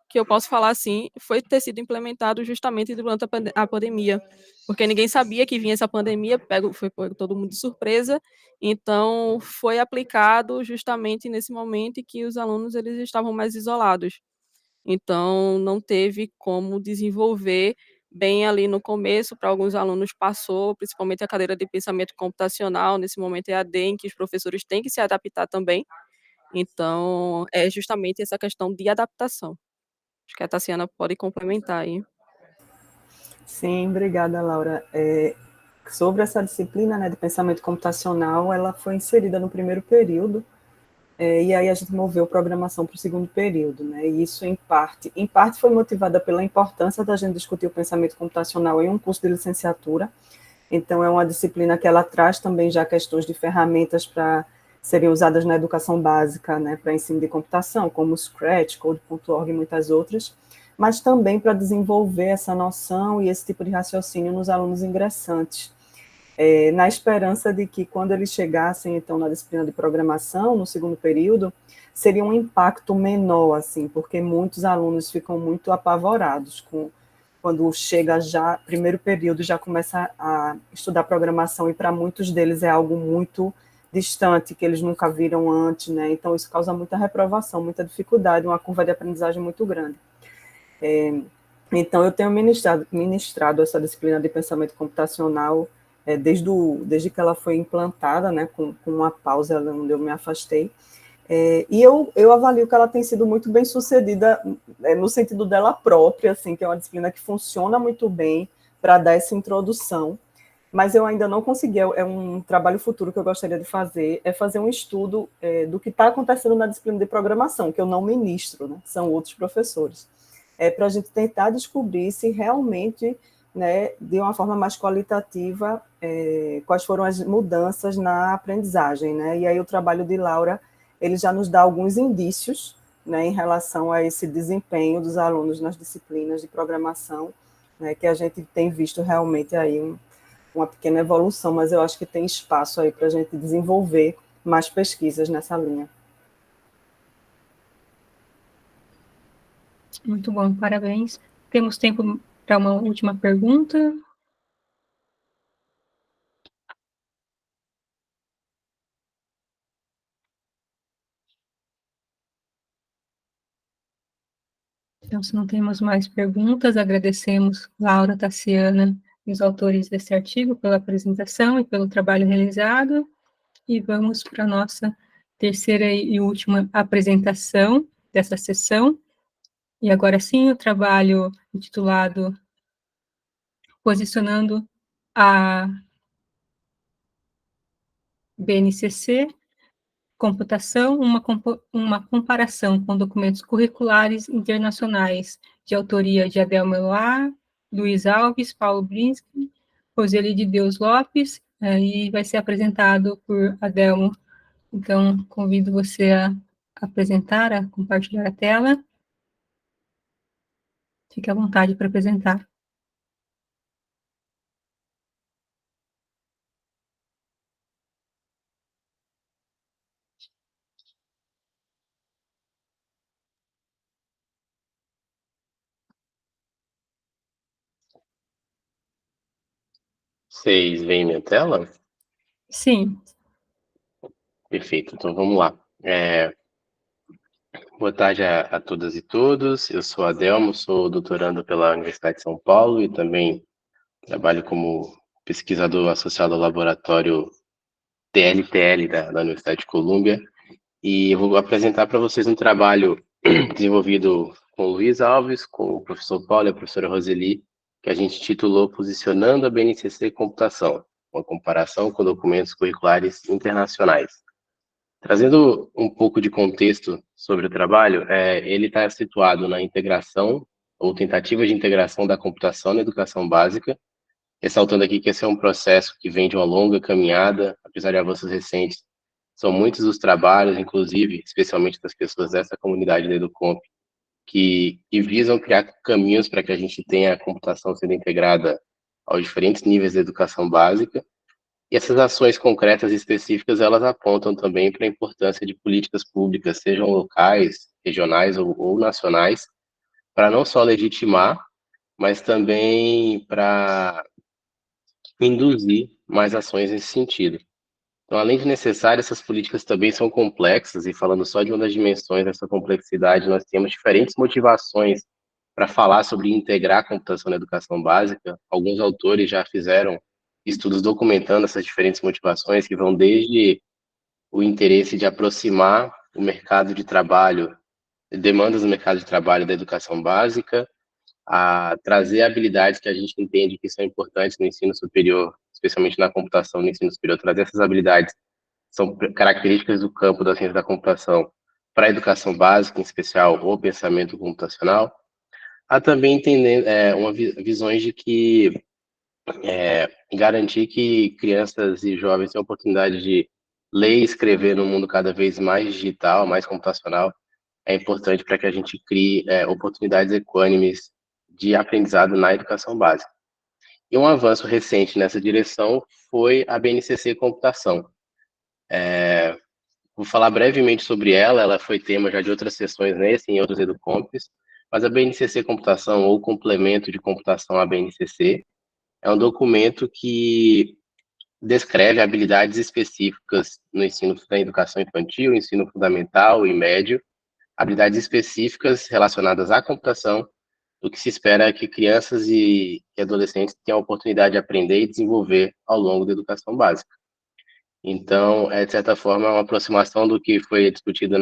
que eu posso falar assim, foi ter sido implementado justamente durante a pandemia, porque ninguém sabia que vinha essa pandemia, foi todo mundo de surpresa, então foi aplicado justamente nesse momento em que os alunos eles estavam mais isolados. Então não teve como desenvolver bem ali no começo, para alguns alunos passou, principalmente a cadeira de pensamento computacional, nesse momento EAD, em que os professores têm que se adaptar também. Então, é justamente essa questão de adaptação. Acho que a Tassiana pode complementar aí. Sim, obrigada, Laura. Sobre essa disciplina, né, de pensamento computacional, ela foi inserida no primeiro período, e aí a gente moveu programação para o segundo período, né, e isso em parte foi motivada pela importância da gente discutir o pensamento computacional em um curso de licenciatura. Então é uma disciplina que ela traz também já questões de ferramentas para serem usadas na educação básica, né, para ensino de computação, como o Scratch, Code.org e muitas outras, mas também para desenvolver essa noção e esse tipo de raciocínio nos alunos ingressantes, na esperança de que, quando eles chegassem, então, na disciplina de programação, no segundo período, seria um impacto menor, assim, porque muitos alunos ficam muito apavorados quando chega já, primeiro período, já começa a estudar programação, e para muitos deles é algo muito distante, que eles nunca viram antes, né? Então, isso causa muita reprovação, muita dificuldade, uma curva de aprendizagem muito grande. Então, eu tenho ministrado essa disciplina de pensamento computacional desde que ela foi implantada, né, com uma pausa onde eu me afastei, e eu avalio que ela tem sido muito bem sucedida no sentido dela própria, assim, que é uma disciplina que funciona muito bem para dar essa introdução, mas eu ainda não consegui, é um trabalho futuro que eu gostaria de fazer, é fazer um estudo do que está acontecendo na disciplina de programação, que eu não ministro, né, são outros professores, para a gente tentar descobrir se realmente, né, de uma forma mais qualitativa, quais foram as mudanças na aprendizagem, né? E aí o trabalho de Laura, ele já nos dá alguns indícios, né, em relação a esse desempenho dos alunos nas disciplinas de programação, né, que a gente tem visto realmente aí uma pequena evolução, mas eu acho que tem espaço aí para a gente desenvolver mais pesquisas nessa linha. Muito bom, parabéns. Temos tempo para uma última pergunta. Então, se não temos mais perguntas, agradecemos Laura, Tassiana os autores desse artigo pela apresentação e pelo trabalho realizado, e vamos para a nossa terceira e última apresentação dessa sessão. E agora sim, o trabalho intitulado Posicionando a BNCC, Computação, uma comparação com documentos curriculares internacionais, de autoria de Adelmo Eloá, Luiz Alves, Paulo Brinsky, Roseli de Deus Lopes, e vai ser apresentado por Adelmo. Então, convido você a apresentar, a compartilhar a tela. Fique à vontade para apresentar. Vocês veem minha tela? Sim. Perfeito, então vamos lá. Boa tarde a todas e todos. Eu sou Adelmo, sou doutorando pela Universidade de São Paulo e também trabalho como pesquisador associado ao laboratório TLTL da Universidade de Colômbia. E eu vou apresentar para vocês um trabalho desenvolvido com o Luiz Alves, com o professor Paulo e a professora Roseli, que a gente titulou Posicionando a BNCC Computação, uma comparação com documentos curriculares internacionais. Trazendo um pouco de contexto sobre o trabalho, ele está situado na integração, ou tentativa de integração da computação na educação básica, ressaltando aqui que esse é um processo que vem de uma longa caminhada, apesar de avanços recentes. São muitos os trabalhos, inclusive, especialmente das pessoas dessa comunidade da Educomp, que visam criar caminhos para que a gente tenha a computação sendo integrada aos diferentes níveis da educação básica. E essas ações concretas e específicas, elas apontam também para a importância de políticas públicas, sejam locais, regionais ou nacionais, para não só legitimar, mas também para induzir mais ações nesse sentido. Então, além de necessárias, essas políticas também são complexas, e falando só de uma das dimensões dessa complexidade, nós temos diferentes motivações para falar sobre integrar a computação na educação básica. Alguns autores já fizeram estudos documentando essas diferentes motivações, que vão desde o interesse de aproximar o mercado de trabalho, demandas do mercado de trabalho da educação básica, a trazer habilidades que a gente entende que são importantes no ensino superior, especialmente na computação no ensino superior, trazer essas habilidades, são características do campo da ciência da computação para a educação básica, em especial o pensamento computacional. Há também entender visões de que garantir que crianças e jovens tenham a oportunidade de ler e escrever num mundo cada vez mais digital, mais computacional, é importante para que a gente crie oportunidades equânimes de aprendizado na educação básica. E um avanço recente nessa direção foi a BNCC Computação. Vou falar brevemente sobre ela foi tema já de outras sessões nesse e em outros EduComps, mas a BNCC Computação, ou complemento de computação à BNCC, é um documento que descreve habilidades específicas no ensino da educação infantil, ensino fundamental e médio, habilidades específicas relacionadas à computação, do que se espera que crianças e adolescentes tenham a oportunidade de aprender e desenvolver ao longo da educação básica. Então, de certa forma, é uma aproximação do que foi discutido,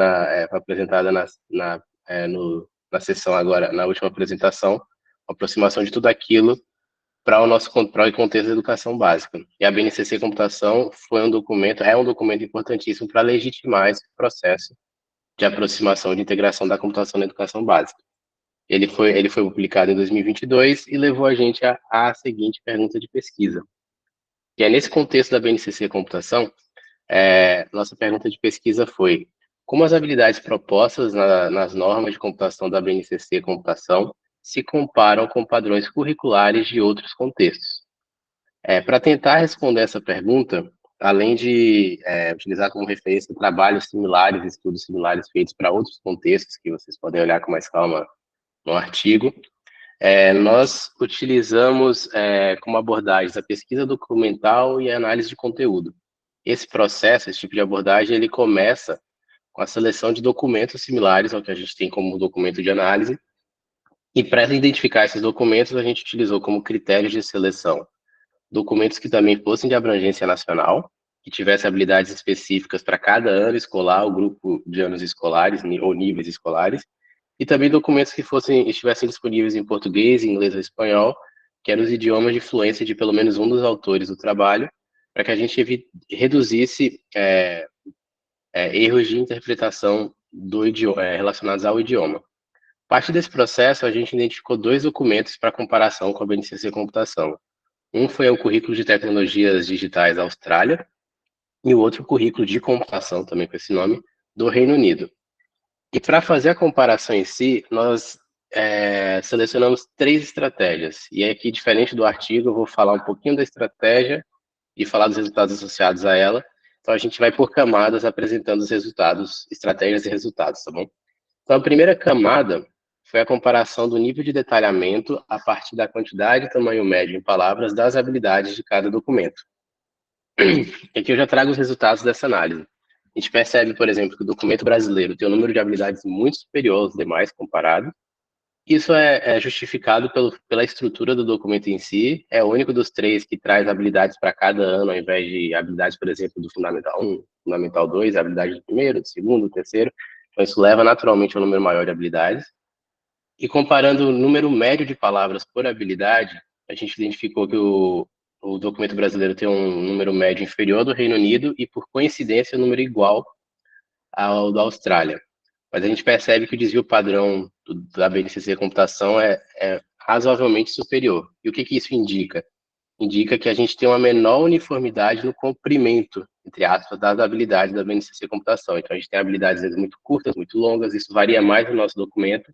apresentada na sessão agora, na última apresentação, uma aproximação de tudo aquilo para o contexto da educação básica. E a BNCC Computação é um documento importantíssimo para legitimar esse processo de aproximação de integração da computação na educação básica. Ele foi publicado em 2022 e levou a gente à seguinte pergunta de pesquisa. E é nesse contexto da BNCC Computação, nossa pergunta de pesquisa foi: como as habilidades propostas nas normas de computação da BNCC Computação se comparam com padrões curriculares de outros contextos? Para tentar responder essa pergunta, além de utilizar como referência trabalhos similares, estudos similares feitos para outros contextos, que vocês podem olhar com mais calma no artigo, nós utilizamos como abordagens a pesquisa documental e a análise de conteúdo. Esse processo, esse tipo de abordagem, ele começa com a seleção de documentos similares ao que a gente tem como documento de análise, e para identificar esses documentos, a gente utilizou como critérios de seleção documentos que também fossem de abrangência nacional, que tivessem habilidades específicas para cada ano escolar, o grupo de anos escolares ou níveis escolares, e também documentos que estivessem disponíveis em português, inglês ou espanhol, que eram os idiomas de fluência de pelo menos um dos autores do trabalho, para que a gente reduzisse erros de interpretação relacionados ao idioma. A partir desse processo, a gente identificou 2 documentos para comparação com a BNCC Computação. Um foi o Currículo de Tecnologias Digitais da Austrália, e o outro, o Currículo de Computação, também com esse nome, do Reino Unido. E para fazer a comparação em si, nós selecionamos 3 estratégias. E aqui, diferente do artigo, eu vou falar um pouquinho da estratégia e falar dos resultados associados a ela. Então, a gente vai por camadas apresentando os resultados, estratégias e resultados, tá bom? Então, a primeira camada foi a comparação do nível de detalhamento a partir da quantidade e tamanho médio em palavras das habilidades de cada documento. Aqui eu já trago os resultados dessa análise. A gente percebe, por exemplo, que o documento brasileiro tem um número de habilidades muito superior aos demais comparado. Isso é justificado pela estrutura do documento em si. É o único dos 3 que traz habilidades para cada ano, ao invés de habilidades, por exemplo, do Fundamental 1, Fundamental 2, habilidade do primeiro, do segundo, do terceiro. Então, isso leva naturalmente a um número maior de habilidades. E comparando o número médio de palavras por habilidade, a gente identificou que o documento brasileiro tem um número médio inferior ao do Reino Unido e, por coincidência, um número igual ao da Austrália. Mas a gente percebe que o desvio padrão da BNCC Computação é razoavelmente superior. E o que isso indica? Indica que a gente tem uma menor uniformidade no comprimento, entre aspas, das habilidades da BNCC Computação. Então, a gente tem habilidades muito curtas, muito longas, isso varia mais no nosso documento,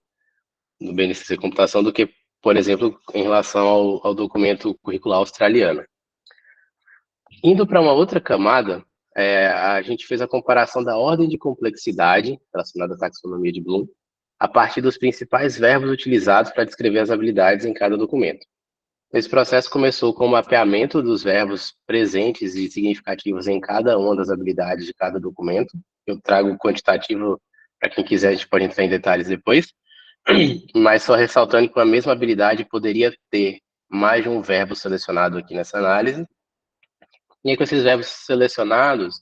no BNCC Computação, do que, por exemplo, em relação ao documento curricular australiano. Indo para uma outra camada, a gente fez a comparação da ordem de complexidade relacionada à taxonomia de Bloom a partir dos principais verbos utilizados para descrever as habilidades em cada documento. Esse processo começou com o mapeamento dos verbos presentes e significativos em cada uma das habilidades de cada documento. Eu trago o quantitativo para quem quiser, a gente pode entrar em detalhes depois, mas só ressaltando que a mesma habilidade poderia ter mais de um verbo selecionado aqui nessa análise. E aí, com esses verbos selecionados,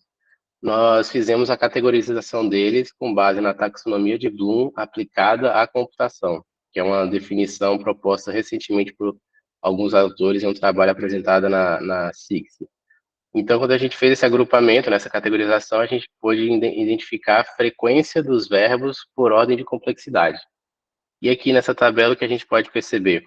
nós fizemos a categorização deles com base na taxonomia de Bloom aplicada à computação, que é uma definição proposta recentemente por alguns autores em um trabalho apresentado na SIGS. Então, quando a gente fez esse agrupamento, nessa categorização, a gente pôde identificar a frequência dos verbos por ordem de complexidade. E aqui nessa tabela que a gente pode perceber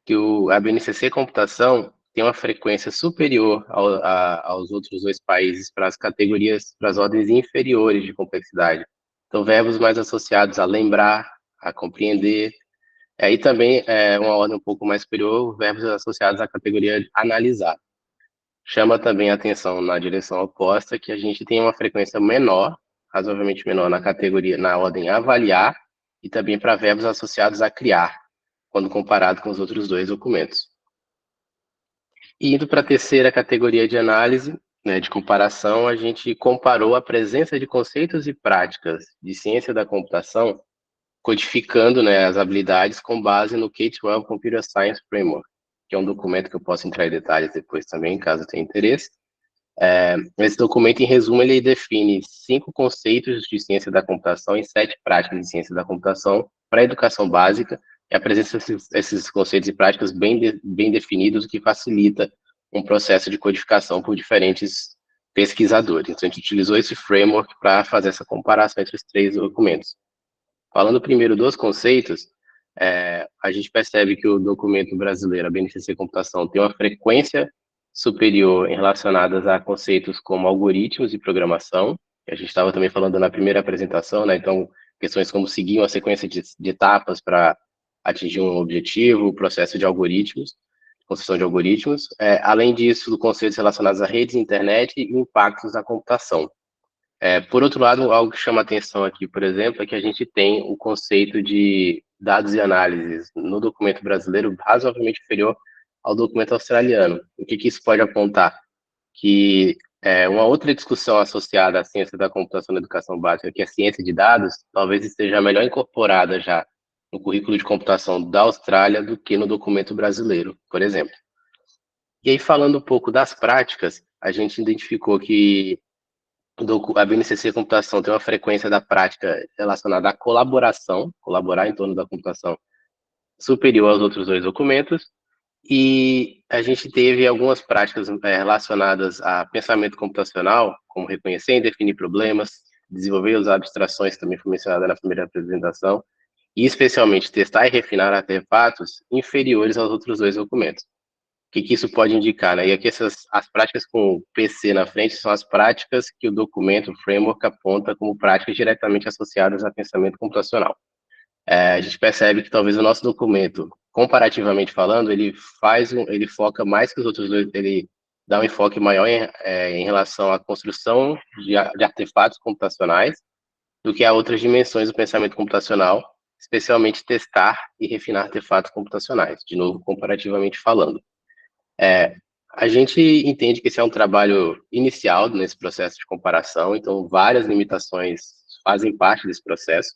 que a BNCC Computação tem uma frequência superior aos outros 2 países para as categorias, para as ordens inferiores de complexidade. Então, verbos mais associados a lembrar, a compreender, e também uma ordem um pouco mais superior, verbos associados à categoria de analisar. Chama também a atenção na direção oposta que a gente tem uma frequência menor, razoavelmente menor na categoria, na ordem avaliar, e também para verbos associados a criar, quando comparado com os outros 2 documentos. E indo para a terceira categoria de análise, de comparação, a gente comparou a presença de conceitos e práticas de ciência da computação, codificando as habilidades com base no K-12 Computer Science Framework, que é um documento que eu posso entrar em detalhes depois também, caso tenha interesse. Esse documento, em resumo, ele define 5 conceitos de ciência da computação e 7 práticas de ciência da computação para a educação básica, e apresenta esses conceitos e práticas bem definidos, o que facilita um processo de codificação por diferentes pesquisadores. Então, a gente utilizou esse framework para fazer essa comparação entre os 3 documentos. Falando primeiro dos conceitos, a gente percebe que o documento brasileiro, a BNCC Computação, tem uma frequência superior em relacionadas a conceitos como algoritmos e programação, que a gente estava também falando na primeira apresentação, então, questões como seguir uma sequência de etapas para atingir um objetivo, o processo de algoritmos, construção de algoritmos. Além disso, conceitos relacionados a redes, internet e impactos da computação. Por outro lado, algo que chama atenção aqui, por exemplo, é que a gente tem o conceito de dados e análises no documento brasileiro razoavelmente inferior ao documento australiano. O que isso pode apontar? Que uma outra discussão associada à ciência da computação na educação básica, que é a ciência de dados, talvez esteja melhor incorporada já no currículo de computação da Austrália do que no documento brasileiro, por exemplo. E aí, falando um pouco das práticas, a gente identificou que a BNCC Computação tem uma frequência da prática relacionada à colaboração, colaborar em torno da computação, superior aos outros dois documentos, e a gente teve algumas práticas relacionadas a pensamento computacional, como reconhecer e definir problemas, desenvolver as abstrações, que também foi mencionada na primeira apresentação, e especialmente testar e refinar artefatos inferiores aos outros dois documentos. O que isso pode indicar, né? E aqui as práticas com o PC na frente são as práticas que o documento, o framework, aponta como práticas diretamente associadas a pensamento computacional. A gente percebe que talvez o nosso documento, comparativamente falando, ele foca mais que os outros dois, ele dá um enfoque maior em relação à construção de artefatos computacionais do que a outras dimensões do pensamento computacional, especialmente testar e refinar artefatos computacionais, de novo, comparativamente falando. A gente entende que esse é um trabalho inicial nesse processo de comparação, então várias limitações fazem parte desse processo.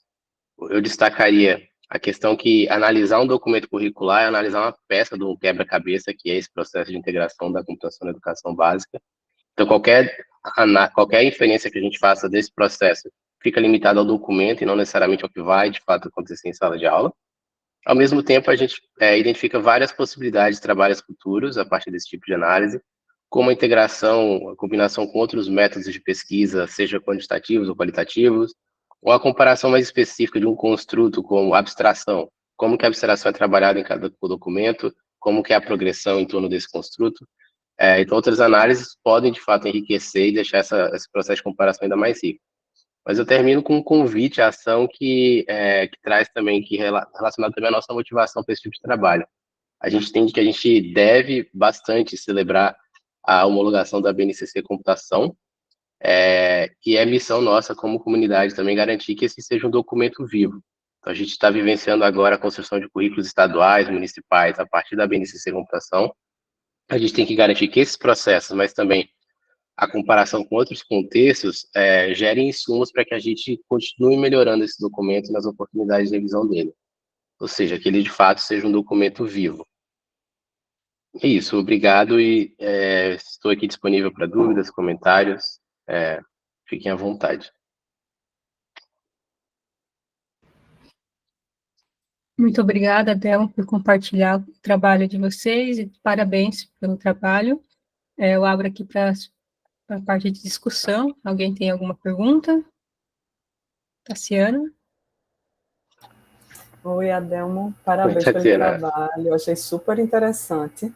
Eu destacaria a questão que analisar um documento curricular é analisar uma peça do quebra-cabeça, que é esse processo de integração da computação na educação básica. Então, qualquer inferência que a gente faça desse processo fica limitada ao documento e não necessariamente ao que vai, de fato, acontecer em sala de aula. Ao mesmo tempo, a gente identifica várias possibilidades de trabalhos futuros a partir desse tipo de análise, como a integração, a combinação com outros métodos de pesquisa, seja quantitativos ou qualitativos, ou a comparação mais específica de um construto como abstração, como que a abstração é trabalhada em cada documento, como que é a progressão em torno desse construto. Então, outras análises podem, de fato, enriquecer e deixar esse processo de comparação ainda mais rico. Mas eu termino com um convite à ação que traz também, relacionado também à nossa motivação para esse tipo de trabalho. A gente entende que a gente deve bastante celebrar a homologação da BNCC Computação, e é missão nossa como comunidade também garantir que esse seja um documento vivo. Então, a gente está vivenciando agora a construção de currículos estaduais, municipais, a partir da BNCC Computação. A gente tem que garantir que esses processos, mas também a comparação com outros contextos, gerem insumos para que a gente continue melhorando esse documento nas oportunidades de revisão dele. Ou seja, que ele de fato seja um documento vivo. É isso, obrigado e estou aqui disponível para dúvidas, comentários, fiquem à vontade. Muito obrigada, Del, por compartilhar o trabalho de vocês e parabéns pelo trabalho. Eu abro aqui para a parte de discussão. Alguém tem alguma pergunta? Tassiana? Oi, Adelmo, parabéns pelo trabalho, eu achei super interessante,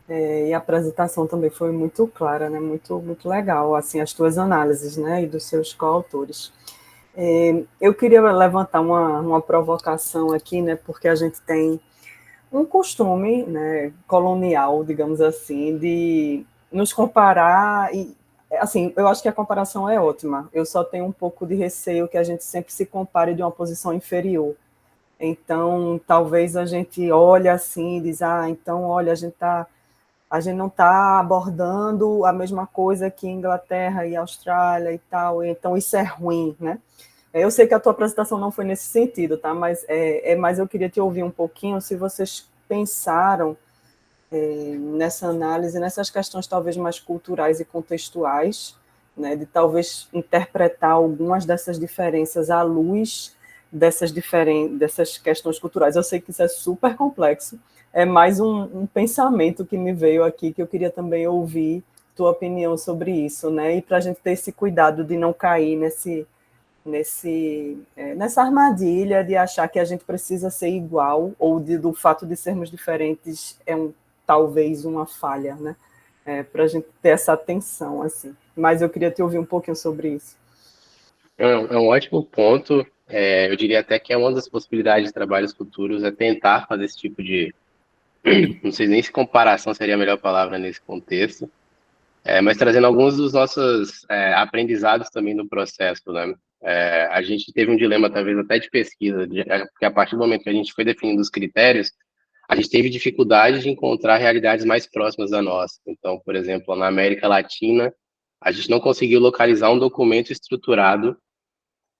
e a apresentação também foi muito clara, né? Muito, muito legal, assim, as tuas análises, né, e dos seus coautores. Eu queria levantar uma provocação aqui, né, porque a gente tem um costume, né, colonial, digamos assim, de nos comparar, e, assim, eu acho que a comparação é ótima, eu só tenho um pouco de receio que a gente sempre se compare de uma posição inferior. Então, talvez a gente olhe assim e diz, então, olha, a gente não está abordando a mesma coisa que Inglaterra e Austrália e tal, então isso é ruim, né? Eu sei que a tua apresentação não foi nesse sentido, tá? Mas eu queria te ouvir um pouquinho se vocês pensaram nessa análise, nessas questões talvez mais culturais e contextuais, né? De talvez interpretar algumas dessas diferenças à luz dessas questões culturais. Eu sei que isso é super complexo, é mais um pensamento que me veio aqui, que eu queria também ouvir tua opinião sobre isso, né? E para a gente ter esse cuidado de não cair nessa armadilha de achar que a gente precisa ser igual, ou do fato de sermos diferentes talvez uma falha, né? Para a gente ter essa atenção, assim. Mas eu queria te ouvir um pouquinho sobre isso. É um ótimo ponto. Eu diria até que é uma das possibilidades de trabalhos futuros tentar fazer esse tipo de... Não sei nem se comparação seria a melhor palavra nesse contexto, mas trazendo alguns dos nossos aprendizados também no processo, né? A gente teve um dilema, talvez até de pesquisa, porque a partir do momento que a gente foi definindo os critérios, a gente teve dificuldade de encontrar realidades mais próximas da nossa. Então, por exemplo, na América Latina, a gente não conseguiu localizar um documento estruturado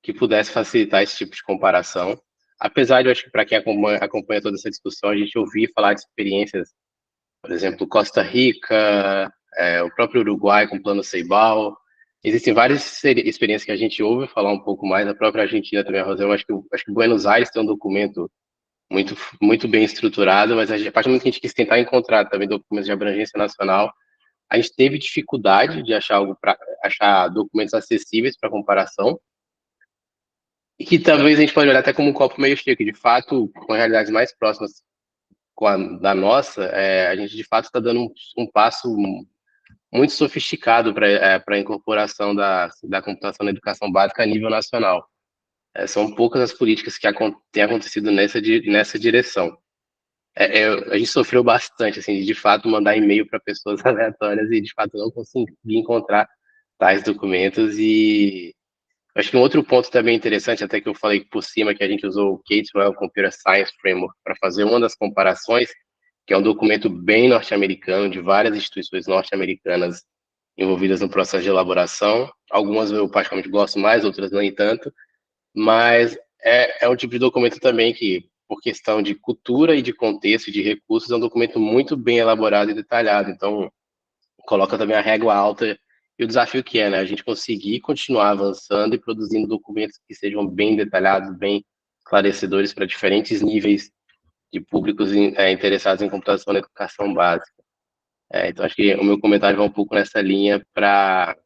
que pudesse facilitar esse tipo de comparação. Apesar de, eu acho que para quem acompanha toda essa discussão, a gente ouvir falar de experiências por exemplo, Costa Rica, o próprio Uruguai com o Plano Ceibal. Existem várias experiências que a gente ouve falar um pouco mais, a própria Argentina também, Rosé. Eu acho que Buenos Aires tem um documento muito bem estruturado, mas a partir do momento que a gente quis tentar encontrar também documentos de abrangência nacional, a gente teve dificuldade de achar documentos acessíveis para comparação, e que talvez a gente pode olhar até como um copo meio cheio, que de fato, com realidades mais próximas da nossa, a gente de fato está dando um passo muito sofisticado para a incorporação da computação na educação básica a nível nacional. São poucas as políticas que têm acontecido nessa direção. A gente sofreu bastante, assim, de fato, mandar e-mail para pessoas aleatórias e, de fato, não conseguir encontrar tais documentos. E acho que um outro ponto também interessante, até que eu falei por cima, que a gente usou o K-12 Computer Science Framework para fazer uma das comparações, que é um documento bem norte-americano, de várias instituições norte-americanas envolvidas no processo de elaboração. Algumas eu particularmente gosto mais, outras nem tanto, mas é um tipo de documento também que, por questão de cultura e de contexto e de recursos, é um documento muito bem elaborado e detalhado. Então, coloca também a régua alta e o desafio que é, né? A gente conseguir continuar avançando e produzindo documentos que sejam bem detalhados, bem esclarecedores para diferentes níveis de públicos interessados em computação na educação básica. Então, acho que o meu comentário vai um pouco nessa linha para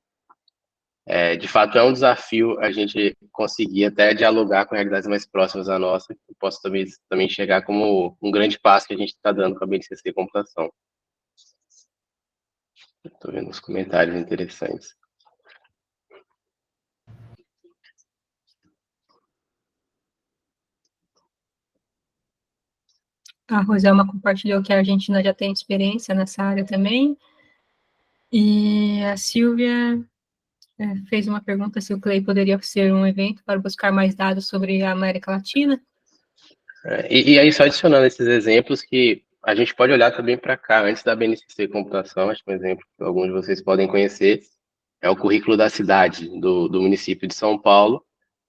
de fato, é um desafio a gente conseguir até dialogar com realidades mais próximas à nossa, que eu posso também enxergar como um grande passo que a gente está dando com a BNCC Computação. Estou vendo os comentários interessantes. A Roselma compartilhou que a Argentina já tem experiência nessa área também. E a Silvia fez uma pergunta se o CLEI poderia ser um evento para buscar mais dados sobre a América Latina. E aí, só adicionando esses exemplos, que a gente pode olhar também para cá, antes da BNCC Computação, acho que um exemplo que alguns de vocês podem conhecer, é o currículo da cidade, do município de São Paulo,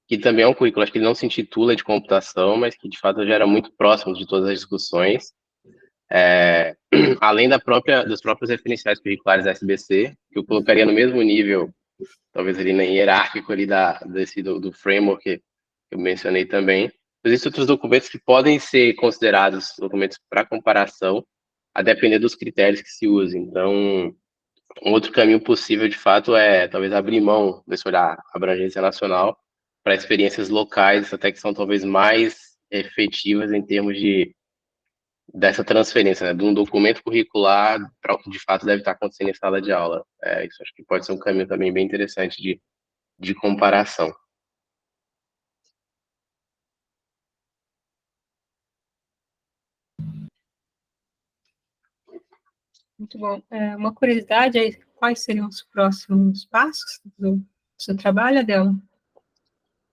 que também é um currículo, acho que ele não se intitula de computação, mas que de fato já era muito próximo de todas as discussões, além dos próprios referenciais curriculares da SBC, que eu colocaria no mesmo nível, talvez ali na hierárquico ali do framework que eu mencionei também. Existem outros documentos que podem ser considerados documentos para comparação, a depender dos critérios que se usem. Então, um outro caminho possível, de fato, é talvez abrir mão desse olhar abrangência nacional para experiências locais, até que são talvez mais efetivas em termos dessa transferência, né, de um documento curricular para o que de fato deve estar acontecendo em sala de aula. Isso acho que pode ser um caminho também bem interessante de comparação. Muito bom. Uma curiosidade aí, quais seriam os próximos passos do seu trabalho, Adela?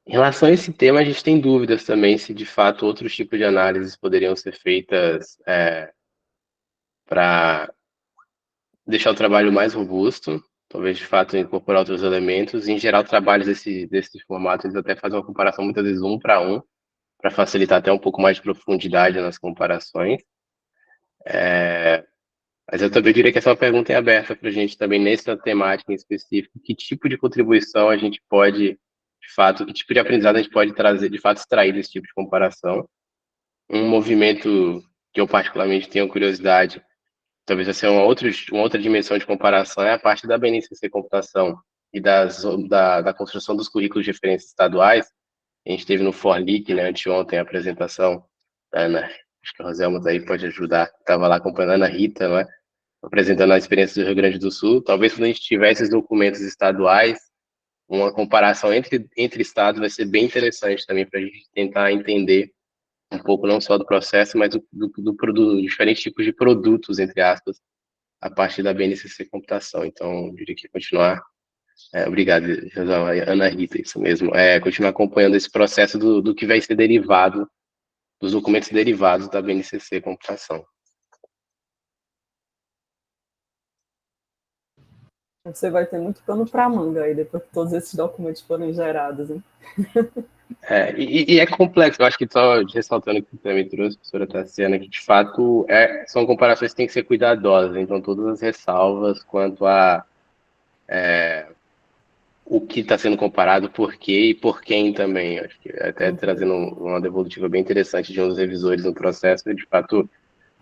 Em relação a esse tema, a gente tem dúvidas também se de fato outros tipos de análises poderiam ser feitas para deixar o trabalho mais robusto, talvez de fato incorporar outros elementos. Em geral, trabalhos desse formato, eles até fazem uma comparação muitas vezes 1 para 1, para facilitar até um pouco mais de profundidade nas comparações. Mas eu também diria que essa é uma pergunta em aberta para a gente também, nessa temática em específico, que tipo de contribuição a gente pode, de fato, que tipo de aprendizado a gente pode trazer, de fato, extrair desse tipo de comparação. Um movimento que eu particularmente tenho curiosidade, talvez vai ser uma outra dimensão de comparação, é a parte da BNCC Computação e da construção dos currículos de referência estaduais. A gente teve no Forlic, né, anteontem, a apresentação da Ana, acho que a Roselma daí pode ajudar, estava lá acompanhando a Ana Rita, não é? Apresentando a experiência do Rio Grande do Sul. Talvez quando a gente tiver esses documentos estaduais, uma comparação entre estados vai ser bem interessante também para a gente tentar entender um pouco não só do processo, mas do produto, diferentes tipos de produtos, entre aspas, a partir da BNCC Computação. Então, eu diria que continuar. Obrigado, Ana Rita, isso mesmo. Continuar acompanhando esse processo do que vai ser derivado, dos documentos derivados da BNCC Computação. Você vai ter muito pano para manga aí, depois que todos esses documentos forem gerados, hein? E é complexo, eu acho que só ressaltando o que você também trouxe, professora Tassiana, que de fato são comparações que têm que ser cuidadosas, então todas as ressalvas quanto a o que está sendo comparado, por quê e por quem também. Acho que até trazendo uma devolutiva bem interessante de um dos revisores no processo, de fato,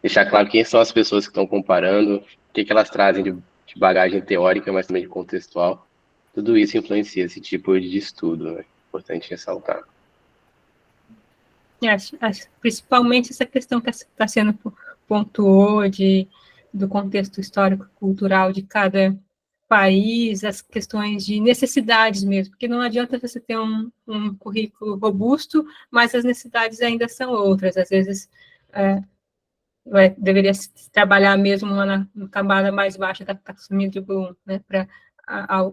deixar claro quem são as pessoas que estão comparando, o que elas trazem de bagagem teórica, mas também de contextual. Tudo isso influencia esse tipo de estudo, né? Importante ressaltar. Principalmente essa questão que está sendo pontuou do contexto histórico-cultural de cada país, as questões de necessidades mesmo, porque não adianta você ter um currículo robusto, mas as necessidades ainda são outras. Às vezes, deveria se trabalhar mesmo lá na camada mais baixa da taxonomia de Bloom, né, para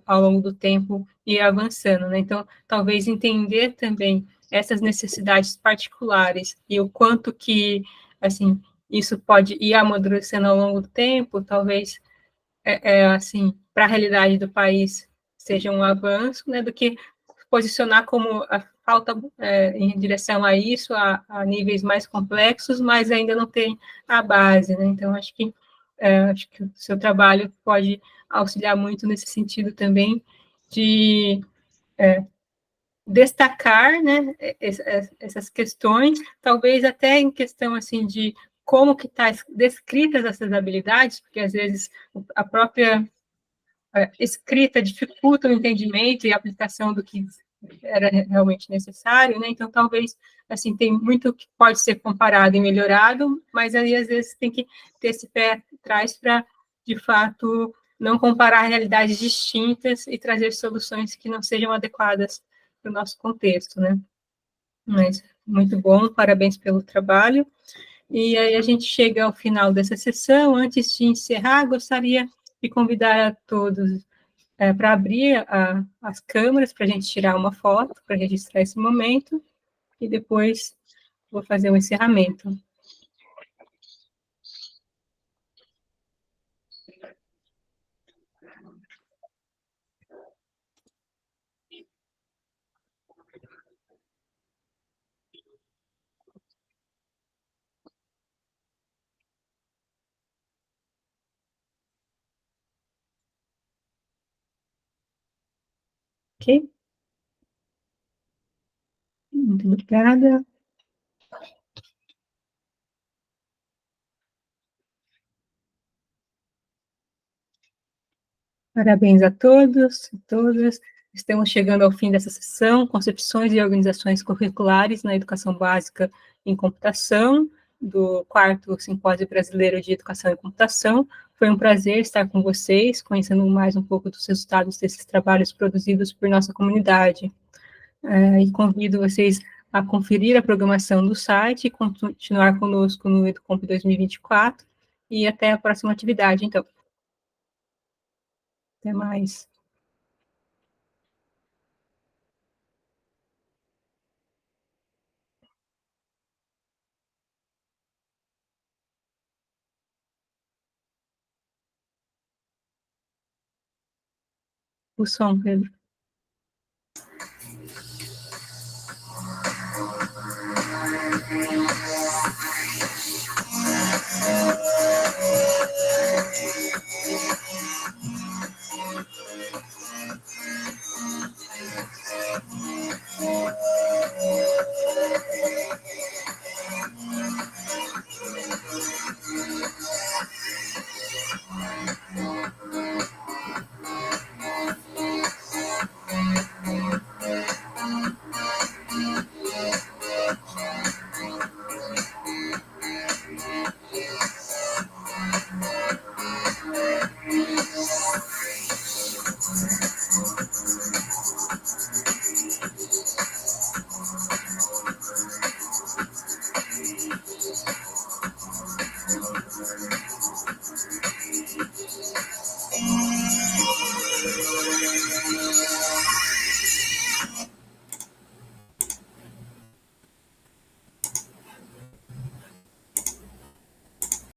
ao longo do tempo ir avançando, né? Então, talvez entender também essas necessidades particulares e o quanto que, assim, isso pode ir amadurecendo ao longo do tempo, talvez, assim, para a realidade do país seja um avanço, né, do que posicionar como a falta em direção a isso, a níveis mais complexos, mas ainda não tem a base, né? Então, acho que o seu trabalho pode auxiliar muito nesse sentido também, de destacar, né, essas questões, talvez até em questão, assim, de como que está descritas essas habilidades, porque, às vezes, a própria escrita dificulta o entendimento e a aplicação do que era realmente necessário, né? Então, talvez, assim, tem muito que pode ser comparado e melhorado, mas aí, às vezes, tem que ter esse pé atrás para, de fato, não comparar realidades distintas e trazer soluções que não sejam adequadas para o nosso contexto, né? Mas, muito bom, parabéns pelo trabalho. E aí a gente chega ao final dessa sessão. Antes de encerrar, gostaria de convidar a todos para abrir as câmeras, para a gente tirar uma foto, para registrar esse momento, e depois vou fazer o encerramento. Ok? Muito obrigada. Parabéns a todos e todas. Estamos chegando ao fim dessa sessão, Concepções e Organizações Curriculares na Educação Básica em Computação, do 4º Simpósio Brasileiro de Educação em Computação. Foi um prazer estar com vocês, conhecendo mais um pouco dos resultados desses trabalhos produzidos por nossa comunidade. E convido vocês a conferir a programação do site e continuar conosco no EduComp 2024, e até a próxima atividade, então. Até mais. O som, Pedro.